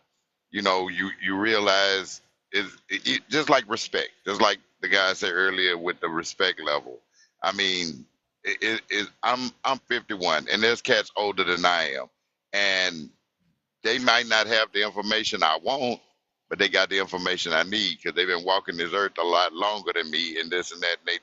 you realize it just like respect, just like the guy said earlier with the respect level. I mean, I'm 51, and there's cats older than I am, and they might not have the information I want, but they got the information I need because they've been walking this earth a lot longer than me and this and that. And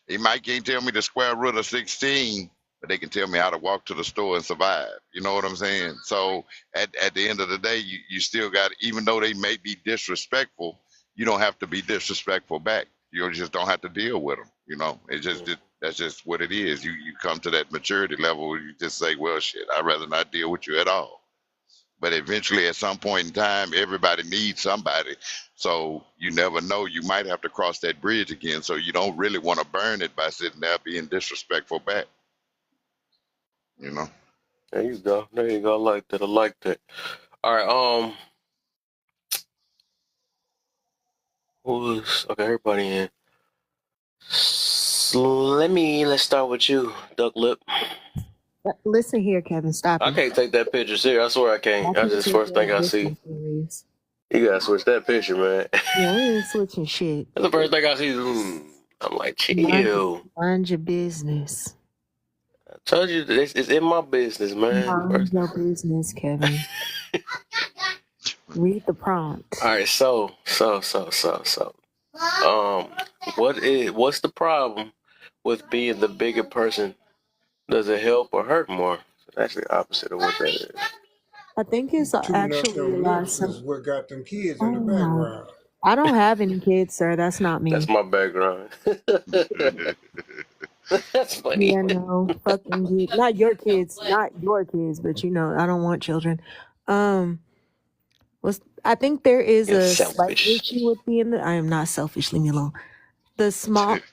they might can't tell me the square root of 16, but they can tell me how to walk to the store and survive. You know what I'm saying? So at the end of the day, you still got, even though they may be disrespectful, you don't have to be disrespectful back. You just don't have to deal with them. That's just what it is. You come to that maturity level where you just say, well, shit, I'd rather not deal with you at all. But eventually, at some point in time, everybody needs somebody. So you never know. You might have to cross that bridge again. So you don't really want to burn it by sitting there being disrespectful back. You know. There you go. There you go. I like that. I like that. All right. Who's okay? Everybody in. Let's start with you, Duck Lip. Listen here, Kevin. Stop I it. can't take that picture serious. I swear I I can't. can That's just take first thing your I see. business serious. You gotta switch that picture, man. Yeah, we ain't switching shit. That's the first thing I see. I'm like, chill. Mind your business. I told you it's in my business, man. Mind your business, Kevin. Read the prompt. All right, so. What's the problem with being the bigger person? Does it help or hurt more? It's actually the opposite of what that is. I think it's Tuning up actually a them lot lips is simple. what got them kids Oh in the my! background. I don't have any kids, sir. That's not me. That's my background. That's funny. Yeah, no, fucking kids. Not your kids, but I don't want children. I think there is You're a slight selfish. issue with being I am not selfish. Leave me alone.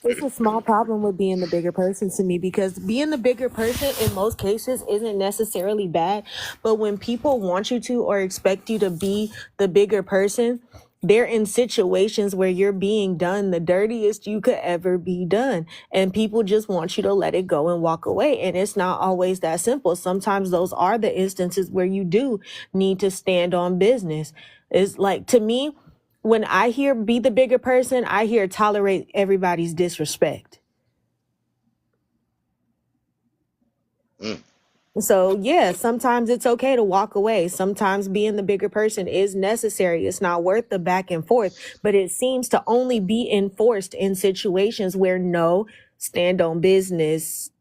It's a small problem with being the bigger person to me because being the bigger person in most cases isn't necessarily bad. But when people want you to or expect you to be the bigger person, they're in situations where you're being done the dirtiest you could ever be done. And people just want you to let it go and walk away. And it's not always that simple. Sometimes those are the instances where you do need to stand on business. It's like, to me, when I hear be the bigger person, I hear tolerate everybody's disrespect. So yeah, sometimes it's okay to walk away. Sometimes being the bigger person is necessary. It's not worth the back and forth, but it seems to only be enforced in situations where no, stand on business,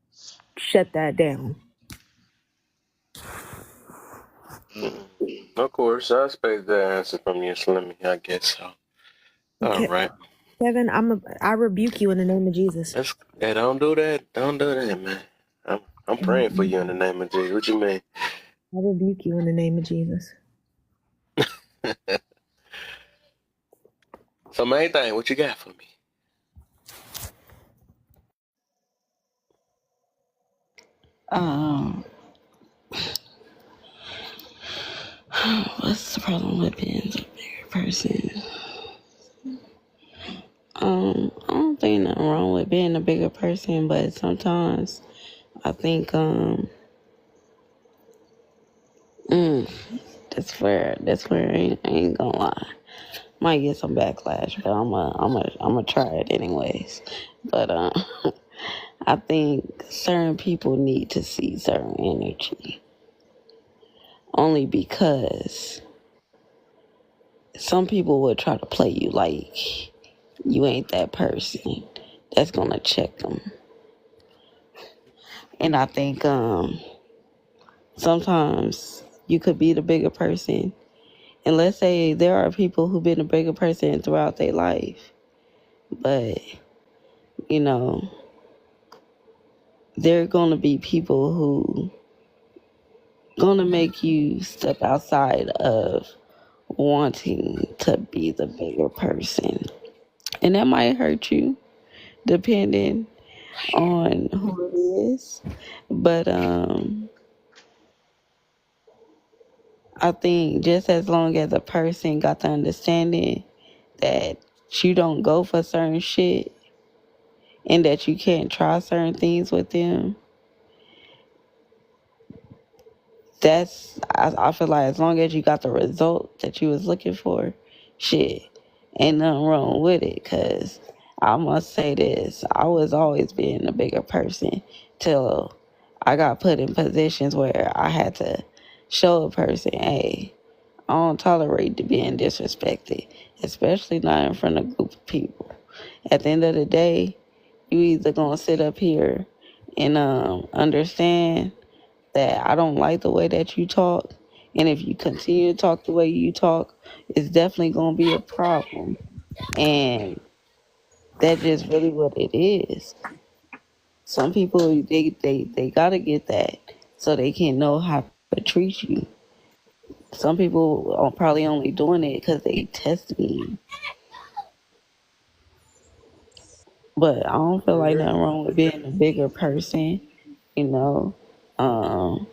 shut that down. Of course, I expect that answer from you, Slimmy. I guess so. All right. Kevin, I rebuke you in the name of Jesus. Hey, don't do that. Don't do that, man. I'm praying for you in the name of Jesus. What you mean? I rebuke you in the name of Jesus. So, main thing, what you got for me? What's the problem with being the bigger person? I don't think nothing wrong with being a bigger person, but sometimes I think that's where I ain't gonna lie. Might get some backlash, but I'm a try it anyways. But I think certain people need to see certain energy only because some people would try to play you like you ain't that person. That's gonna check them. And I think sometimes you could be the bigger person. And let's say there are people who've been a bigger person throughout their life, but you know, there are gonna be people who gonna make you step outside of wanting to be the bigger person. And that might hurt you depending on who it is. But I think just as long as a person got the understanding that you don't go for certain shit and that you can't try certain things with them, I feel like as long as you got the result that you was looking for, shit, ain't nothing wrong with it. Cause I must say this, I was always being a bigger person till I got put in positions where I had to show a person, hey, I don't tolerate being disrespected, especially not in front of a group of people. At the end of the day, you either gonna sit up here and understand that I don't like the way that you talk, and if you continue to talk the way you talk, it's definitely gonna be a problem. And that's just really what it is. Some people they gotta get that so they can know how to treat you. Some people are probably only doing it because they testing you. But I don't feel like nothing wrong with being a bigger person, you know. Um,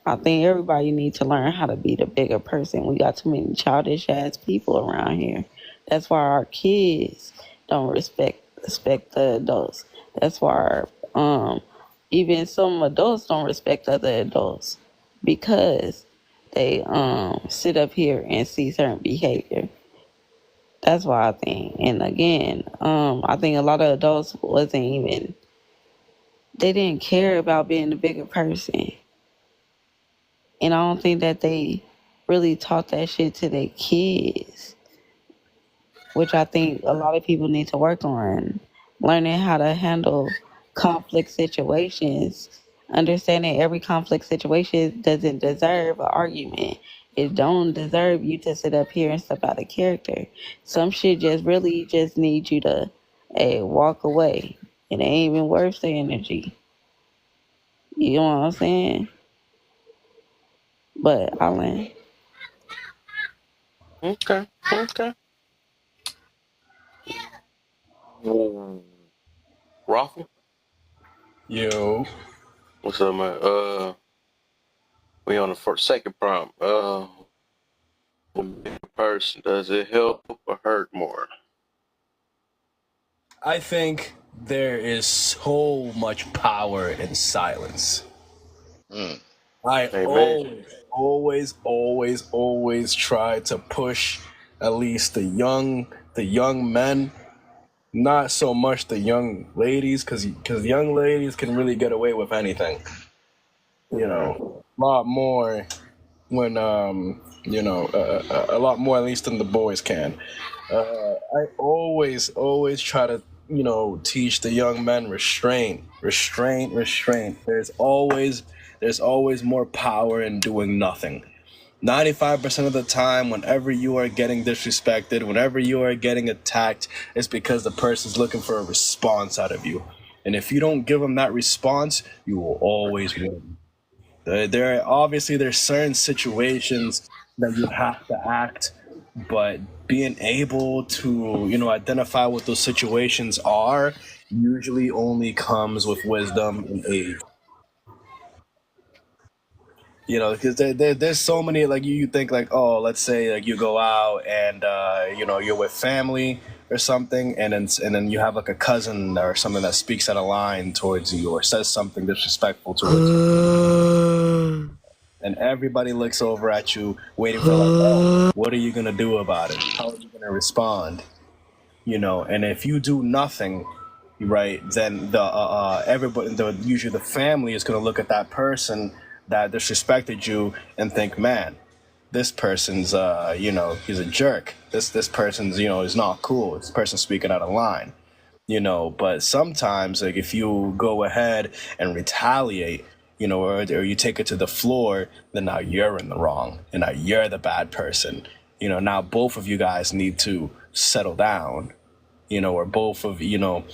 I think everybody needs to learn how to be the bigger person. We got too many childish ass people around here. That's why our kids don't respect the adults. That's why even some adults don't respect other adults because they sit up here and see certain behavior. That's why I think. And again, I think a lot of adults wasn't even they didn't care about being the bigger person. And I don't think that they really taught that shit to their kids, which I think a lot of people need to work on. Learning how to handle conflict situations, understanding every conflict situation doesn't deserve an argument. It don't deserve you to sit up here and step out of character. Some shit just really just need you to, hey, walk away. It ain't even worth the energy. You know what I'm saying? But Alan, Okay. Okay. Raffle, Yo, what's up, man? We on the second prompt. A big person, does it help or hurt more? I think there is so much power in silence. Mm. I Amen. always try to push at least the young men, not so much the young ladies, because young ladies can really get away with anything. You know, a lot more when a lot more at least than the boys can. I always try to teach the young men restraint. There's always more power in doing nothing. 95% of the time, whenever you are getting disrespected, whenever you are getting attacked, it's because the person's looking for a response out of you. And if you don't give them that response, you will always win. There's certain situations that you have to act, but being able to identify what those situations are usually only comes with wisdom and age. Because there's so many, like you think like, oh, let's say like you go out and you're with family or something, and then you have like a cousin or something that speaks out of line towards you or says something disrespectful towards you, and everybody looks over at you waiting for like, oh, what are you gonna do about it? How are you gonna respond? You know, and if you do nothing, right, then usually the family is gonna look at that person that disrespected you and think, man, this person's he's a jerk. This person's is not cool. This person's speaking out of line. But sometimes, like, if you go ahead and retaliate, or you take it to the floor, then now you're in the wrong, and now you're the bad person. Now both of you guys need to settle down, or both of you are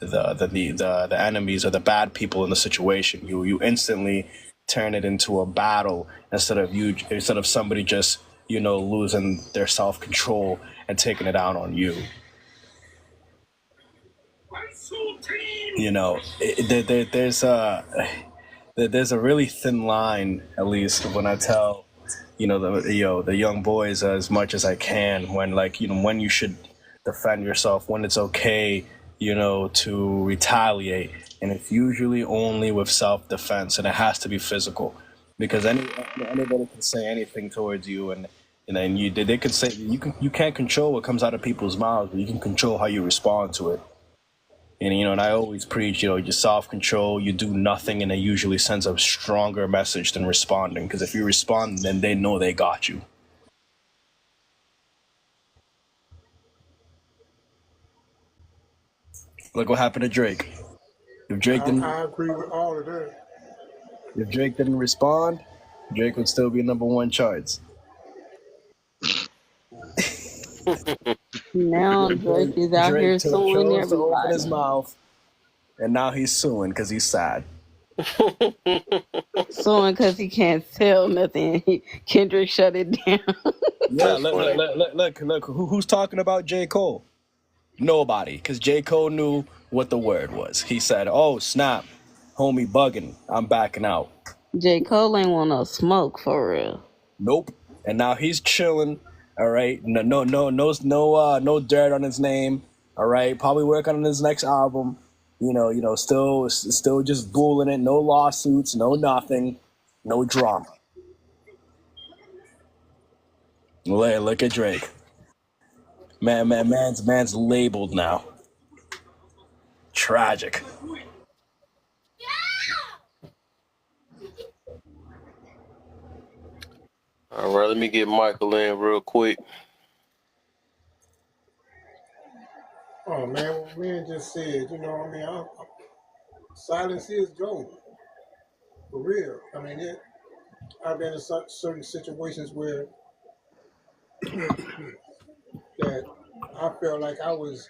the enemies or the bad people in the situation. You instantly turn it into a battle instead of somebody just losing their self-control and taking it out on you. There's a really thin line, at least when I tell the young boys as much as I can, when you should defend yourself, when it's okay to retaliate, and it's usually only with self-defense, and it has to be physical, because anybody can say anything towards you, and then they can say you can't control what comes out of people's mouths, but you can control how you respond to it. And I always preach, your self-control, you do nothing, and it usually sends a stronger message than responding. Because if you respond, then they know they got you. Look what happened to Drake. I agree with all of that. If Drake didn't respond, Drake would still be #1 charts. Now Drake is out here suing chose to open his everybody. mouth, and now he's suing because he's sad. Suing because he can't sell nothing. Kendrick shut it down. Yeah, look. Who's talking about J. Cole? Nobody, because J. Cole knew what the word was. He said, "Oh snap, homie bugging. I'm backing out." J. Cole ain't want no smoke for real. Nope. And now he's chilling. All right. No dirt on his name. All right. Probably working on his next album. Still just bulling it. No lawsuits. No nothing. No drama. Look at Drake. Man's labeled now. Tragic. All right, let me get Michael in real quick. Oh man, what man just said, silence is golden. For real. I've been in certain situations where that I felt like I was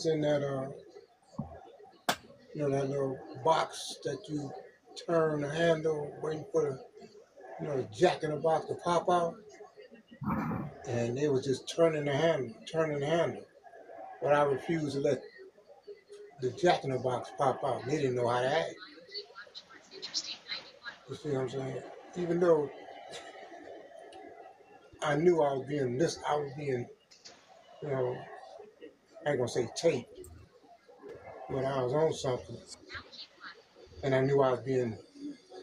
in that that little box that you turn the handle, waiting for the jack in the box to pop out, and they was just turning the handle. But I refused to let the jack in the box pop out. They didn't know how to act. You see what I'm saying? Even though I knew I was being I ain't gonna say taped, but I was on something, and I knew I was being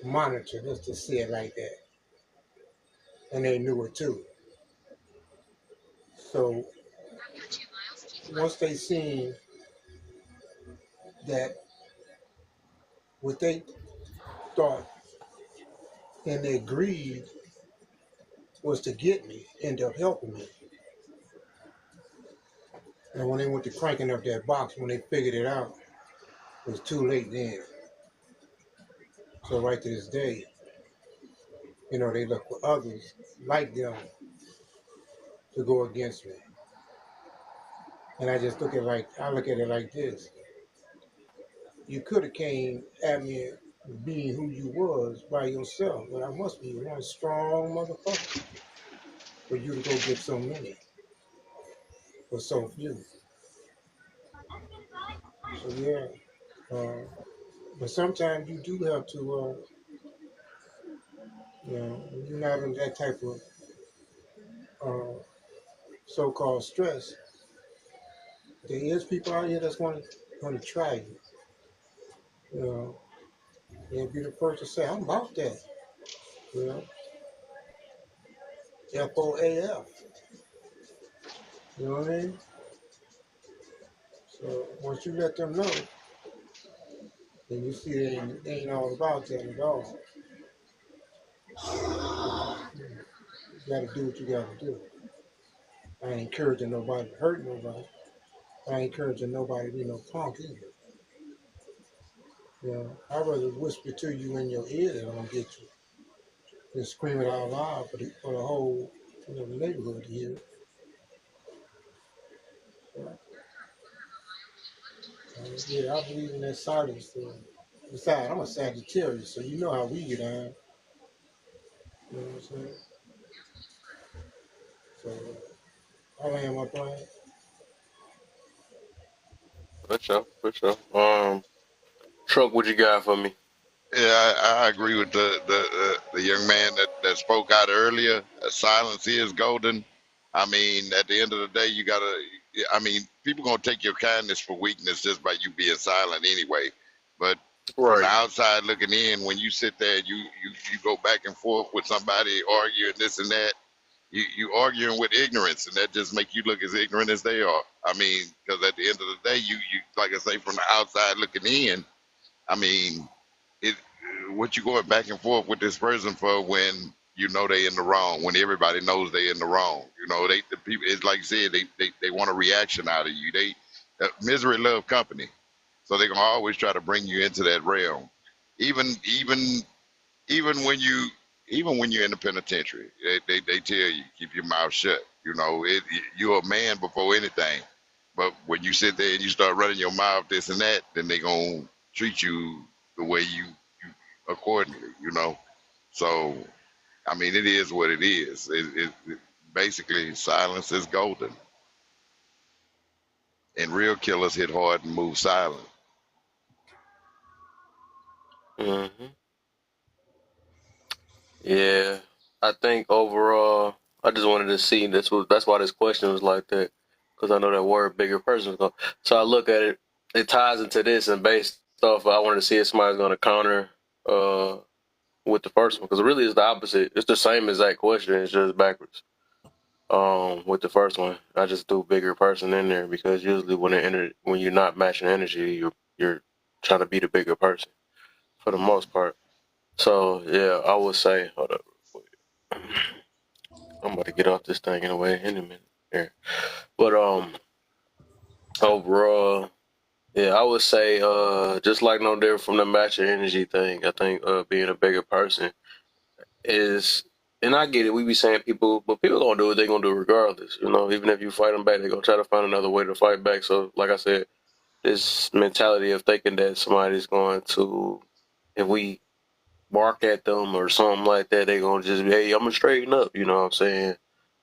monitored. Let's just say it like that, and they knew it too. So once they seen that what they thought and they agreed was to get me, end up helping me. And when they went to cranking up that box, when they figured it out, it was too late then. So right to this day, they look for others like them to go against me. And I just look at it like this. You could have came at me being who you was by yourself, but I must be one strong motherfucker for you to go get so many for so few. So yeah, but sometimes you do have to, you're not in that type of uh, so-called stress, there is people out here that's going to try you. You know, they'll be the first to say, "I'm about that." You know, FOAF. You know what I mean? So once you let them know, then you see they ain't all about that at all. You got to do what you got to do. I ain't encouraging nobody to hurt nobody. I ain't encouraging nobody to be no punk either. You know, I'd rather whisper to you in your ear that I'm gonna get you than scream it out loud for the whole the neighborhood to hear. So, yeah, I believe in that silence thing. Besides, I'm a Sagittarius, so you know how we get on. You know what I'm saying? So I land my plane. For sure, for sure. Truck, what you got for me? Yeah, I agree with the young man that spoke out earlier. Silence is golden. I mean, at the end of the day, you gotta. I mean, people gonna take your kindness for weakness just by you being silent anyway. But from the Right. outside looking in, when you sit there, you go back and forth with somebody arguing this and that. You arguing with ignorance, and that just make you look as ignorant as they are. I mean, because at the end of the day, you like I say, from the outside looking in. I mean, it what you going back and forth with this person for when you know they in the wrong, when everybody knows they in the wrong. You know, the people, it's like you said, they want a reaction out of you. Misery love company, so they're gonna always try to bring you into that realm. Even even even when you even when you're in the penitentiary, they tell you keep your mouth shut. You know, you're a man before anything. But when you sit there and you start running your mouth this and that, then they gonna treat you the way you accordingly. You know, so I mean, it is what it is. Basically silence is golden, and real killers hit hard and move silent. hmm Yeah, I think overall, I just wanted to see that's why this question was like that, because I know that word bigger person. So I look at it, it ties into this, and based off, I wanted to see if somebody's going to counter uh with the first one, because really it's the opposite. It's the same exact question, it's just backwards. With the first one, I just threw bigger person in there because usually when you're not matching energy, you're trying to be the bigger person for the most part. So yeah, I would say, hold up. I'm about to get off this thing in a way in a minute. Here. But overall, yeah, I would say just like no different from the matching energy thing. I think being a bigger person is, and I get it. We be saying people, but people gonna do what they gonna do regardless. You know, even if you fight them back, they gonna try to find another way to fight back. So, like I said, this mentality of thinking that somebody's going to, if we bark at them or something like that, they gonna just be, hey, I'm gonna straighten up. You know what I'm saying?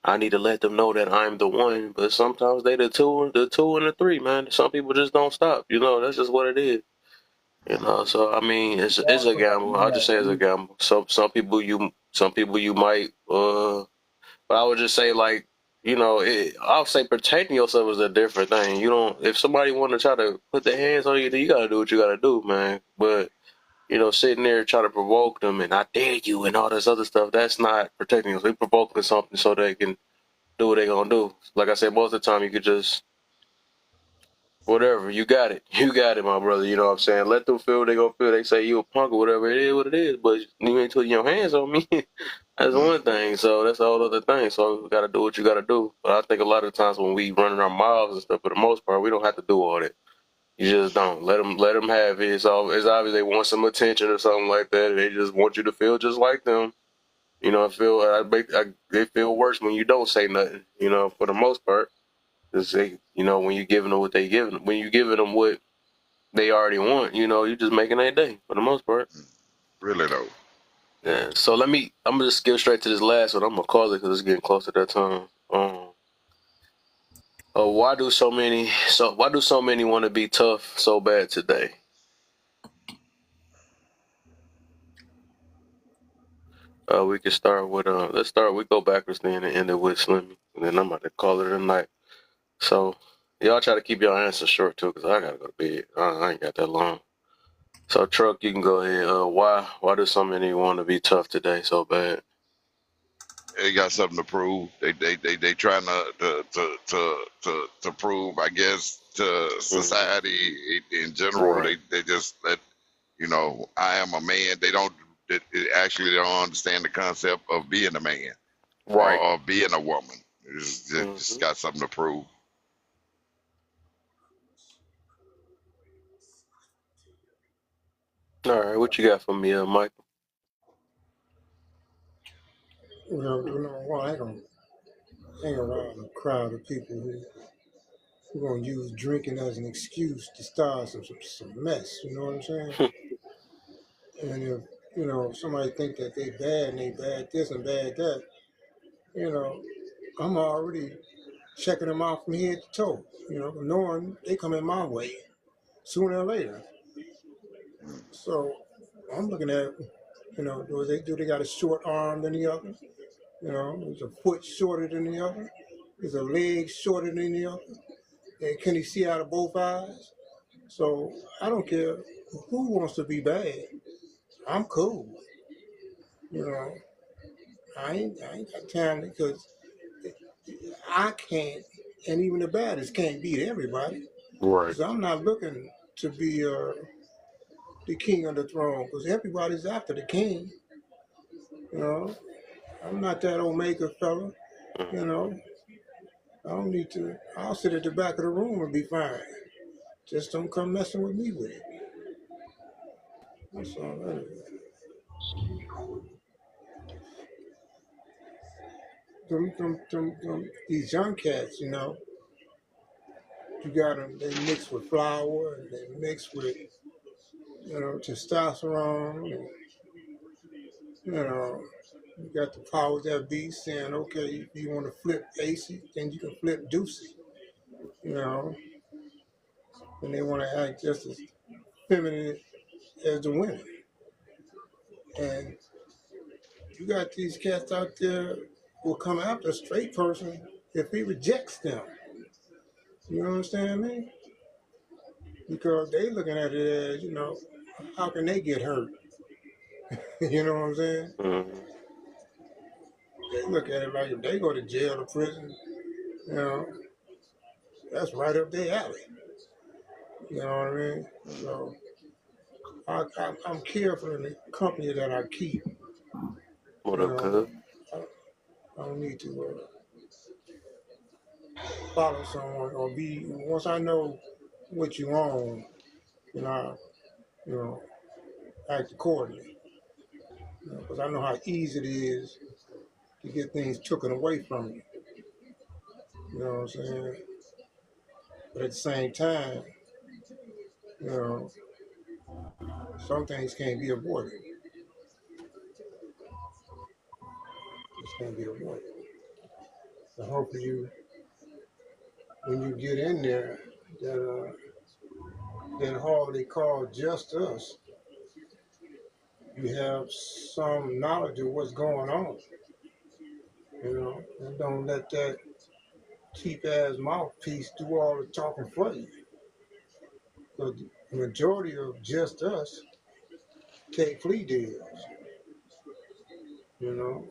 I need to let them know that I'm the one. But sometimes they the two and the three, man. Some people just don't stop. You know, that's just what it is. You know, so I mean, it's a Also, gamble. I'll just say it's a gamble. Some people you might but I would just say like, you know, I'll say protecting yourself is a different thing. You don't, if somebody want to try to put their hands on you, then you gotta do what you gotta do, man. But you know, sitting there trying to provoke them and I dare you and all this other stuff, that's not protecting yourself. They provoking something so they can do what they gonna do. Like I said, most of the time you could just whatever, you got it. You got it, my brother. You know what I'm saying? Let them feel what they gonna feel. They say you a punk or whatever. It is what it is. But you ain't putting your hands on me. That's Mm, one thing. So that's a whole other thing. So you gotta do what you gotta do. But I think a lot of times when we running our mouths and stuff, for the most part, we don't have to do all that. You just don't let them have it. It's obvious they want some attention or something like that. They just want you to feel just like them. You know, they feel worse when you don't say nothing. You know, for the most part, 'cause they, you know, when you're giving them what they giving them, when you're giving them what they already want, you know, you're just making their day for the most part. really though. Yeah. So I'm gonna just skip straight to this last one. I'm gonna call it because it's getting close to that time. Why do so many want to be tough so bad today? We can start with let's start. We go backwards then and end it with Slimmy, and then I'm about to call it a night. So y'all try to keep your answers short too, cause I gotta go to bed. I ain't got that long. So Truck, you can go ahead. Why do so many want to be tough today so bad? They got something to prove. They trying to prove, I guess, to society in general. Right. They just let I am a man. They don't. They actually don't understand the concept of being a man Right. or being a woman. Just got something to prove. All right, what you got for me, Michael? Well, I ain't gonna hang around a crowd of people who gonna use drinking as an excuse to start some mess. You know what I'm saying? And if somebody think that they bad and they bad this and bad that, I'm already checking them out from head to toe. Knowing they coming my way sooner or later. So I'm looking at, do they got a short arm than the other? Is a foot shorter than the other? Is a leg shorter than the other? And can he see out of both eyes? So I don't care who wants to be bad. I'm cool. I ain't got time because I can't, and even the baddest can't beat everybody. Right. So I'm not looking to be the king of the throne because everybody's after the king. I'm not that Omega fella. I don't need to. I'll sit at the back of the room and be fine. Just don't come messing with me with it. That's all that is. These young cats, you got them, they mix with flour and they mix with, testosterone. And, you got the powers that be saying, okay, if you want to flip Acey, then you can flip Deucey. And they want to act just as feminine as the women. And you got these cats out there who will come after a straight person if he rejects them. You understand me? Because they looking at it as, how can they get hurt? You know what I'm saying? They look at it like if they go to jail or prison, that's right up their alley. You know what I mean? So I'm careful in the company that I keep. What up, cuz? I don't need to follow someone or be. Once I know what you own, I act accordingly. Because I know how easy it is to get things taken away from you. You know what I'm saying? But at the same time, some things can't be avoided. Just can't be avoided. So hopefully when you get in there, that hall they call Just Us, you have some knowledge of what's going on. And don't let that cheap ass mouthpiece do all the talking for you. Because the majority of Just Us take plea deals. We'll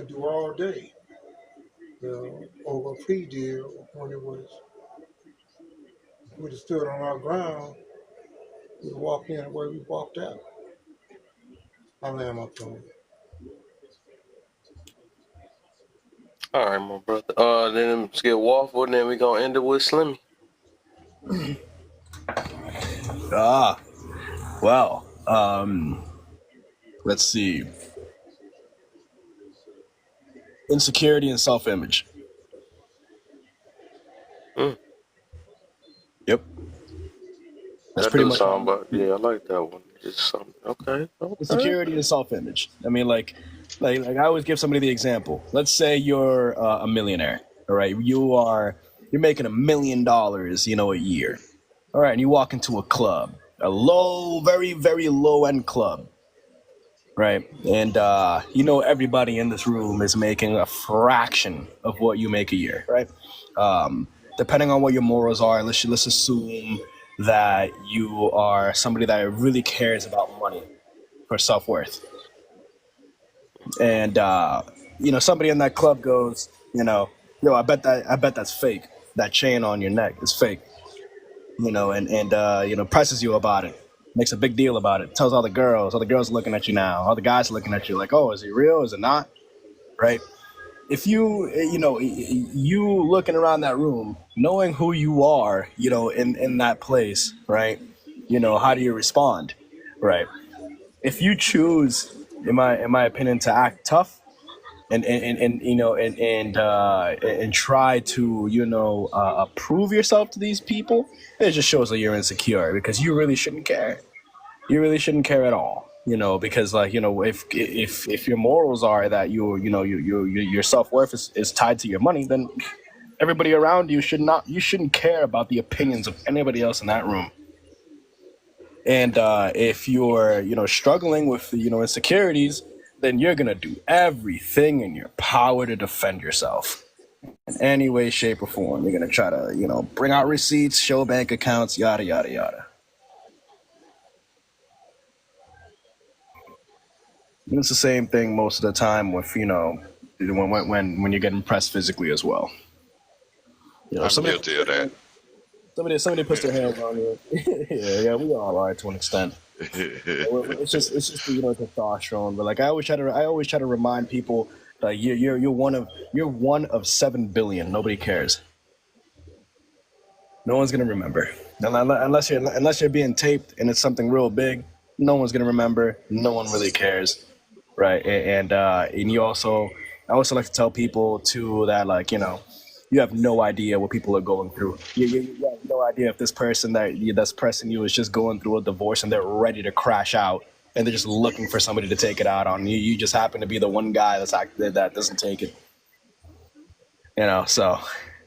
do all day. Over a plea deal when we'd have stood on our ground, we'd walk in the way we walked out. I land my plane. All right, my brother. Then let's get Waffle, and then we gonna end it with Slimmy. Well, let's see. Insecurity and self-image. Yep. That's pretty much sound, but yeah, I like that one. It's something. Okay. Insecurity and self-image. I mean, like I always give somebody the example. Let's say you're a millionaire. All right, you're making $1 million, a year. All right, and you walk into a club, a low, very, very low-end club. right? And everybody in this room is making a fraction of what you make a year, right? Depending on what your morals are, let's assume that you are somebody that really cares about money for self-worth. And somebody in that club goes, yo, I bet that's fake. That chain on your neck is fake. And presses you about it, makes a big deal about it, tells all the girls are looking at you now, all the guys are looking at you like, oh, is it real, is it not, right? If you looking around that room, knowing who you are, in that place, right? How do you respond, right? If you choose, in my opinion, to act tough and try to prove yourself to these people, it just shows that you're insecure, because you really shouldn't care. You really shouldn't care at all, because if your morals are that your self-worth is tied to your money, then everybody around you shouldn't care about the opinions of anybody else in that room. And if you're struggling with insecurities, then you're gonna do everything in your power to defend yourself in any way, shape, or form. You're gonna try to bring out receipts, show bank accounts, yada yada yada. And it's the same thing most of the time with when you're getting pressed physically as well. I'm guilty of that. Somebody puts their hands on you. yeah, we all are to an extent. It's just testosterone. But I always try to remind people that you're one of 7 billion. Nobody cares. No one's gonna remember unless you're being taped and it's something real big. No one's gonna remember. No one really cares, right? And you also, I also like to tell people too that you have no idea what people are going through. You have no idea if this person that's pressing you is just going through a divorce and they're ready to crash out and they're just looking for somebody to take it out on. You just happen to be the one guy that doesn't take it. So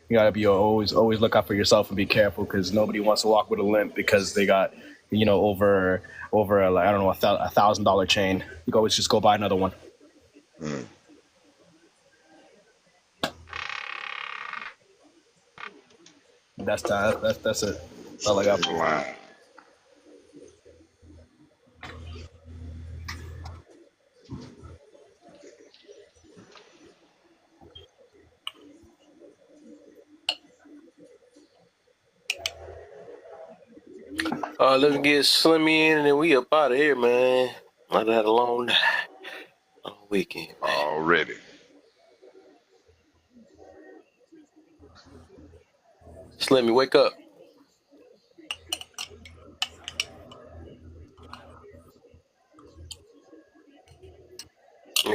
you gotta be always look out for yourself and be careful, because nobody wants to walk with a limp because they got over $1,000 chain. You can always just go buy another one. That's it. That's all I got. Let's get Slimmy in and then we up out of here, man. I had a long weekend. Already. Slimmy, wake up.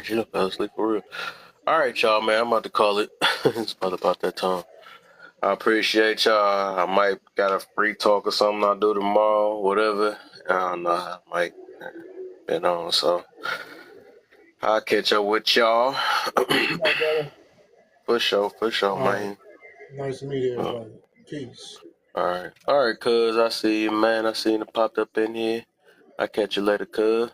She done fell asleep for real. All right, y'all, man. I'm about to call it. It's about that time. I appreciate y'all. I might got a free talk or something I'll do tomorrow, whatever. I don't know. I might been on, so I'll catch up with y'all. For sure, man. Nice to meet everybody. Peace. All right, cuz. I see you, man. I seen it popped up in here. I'll catch you later, cuz.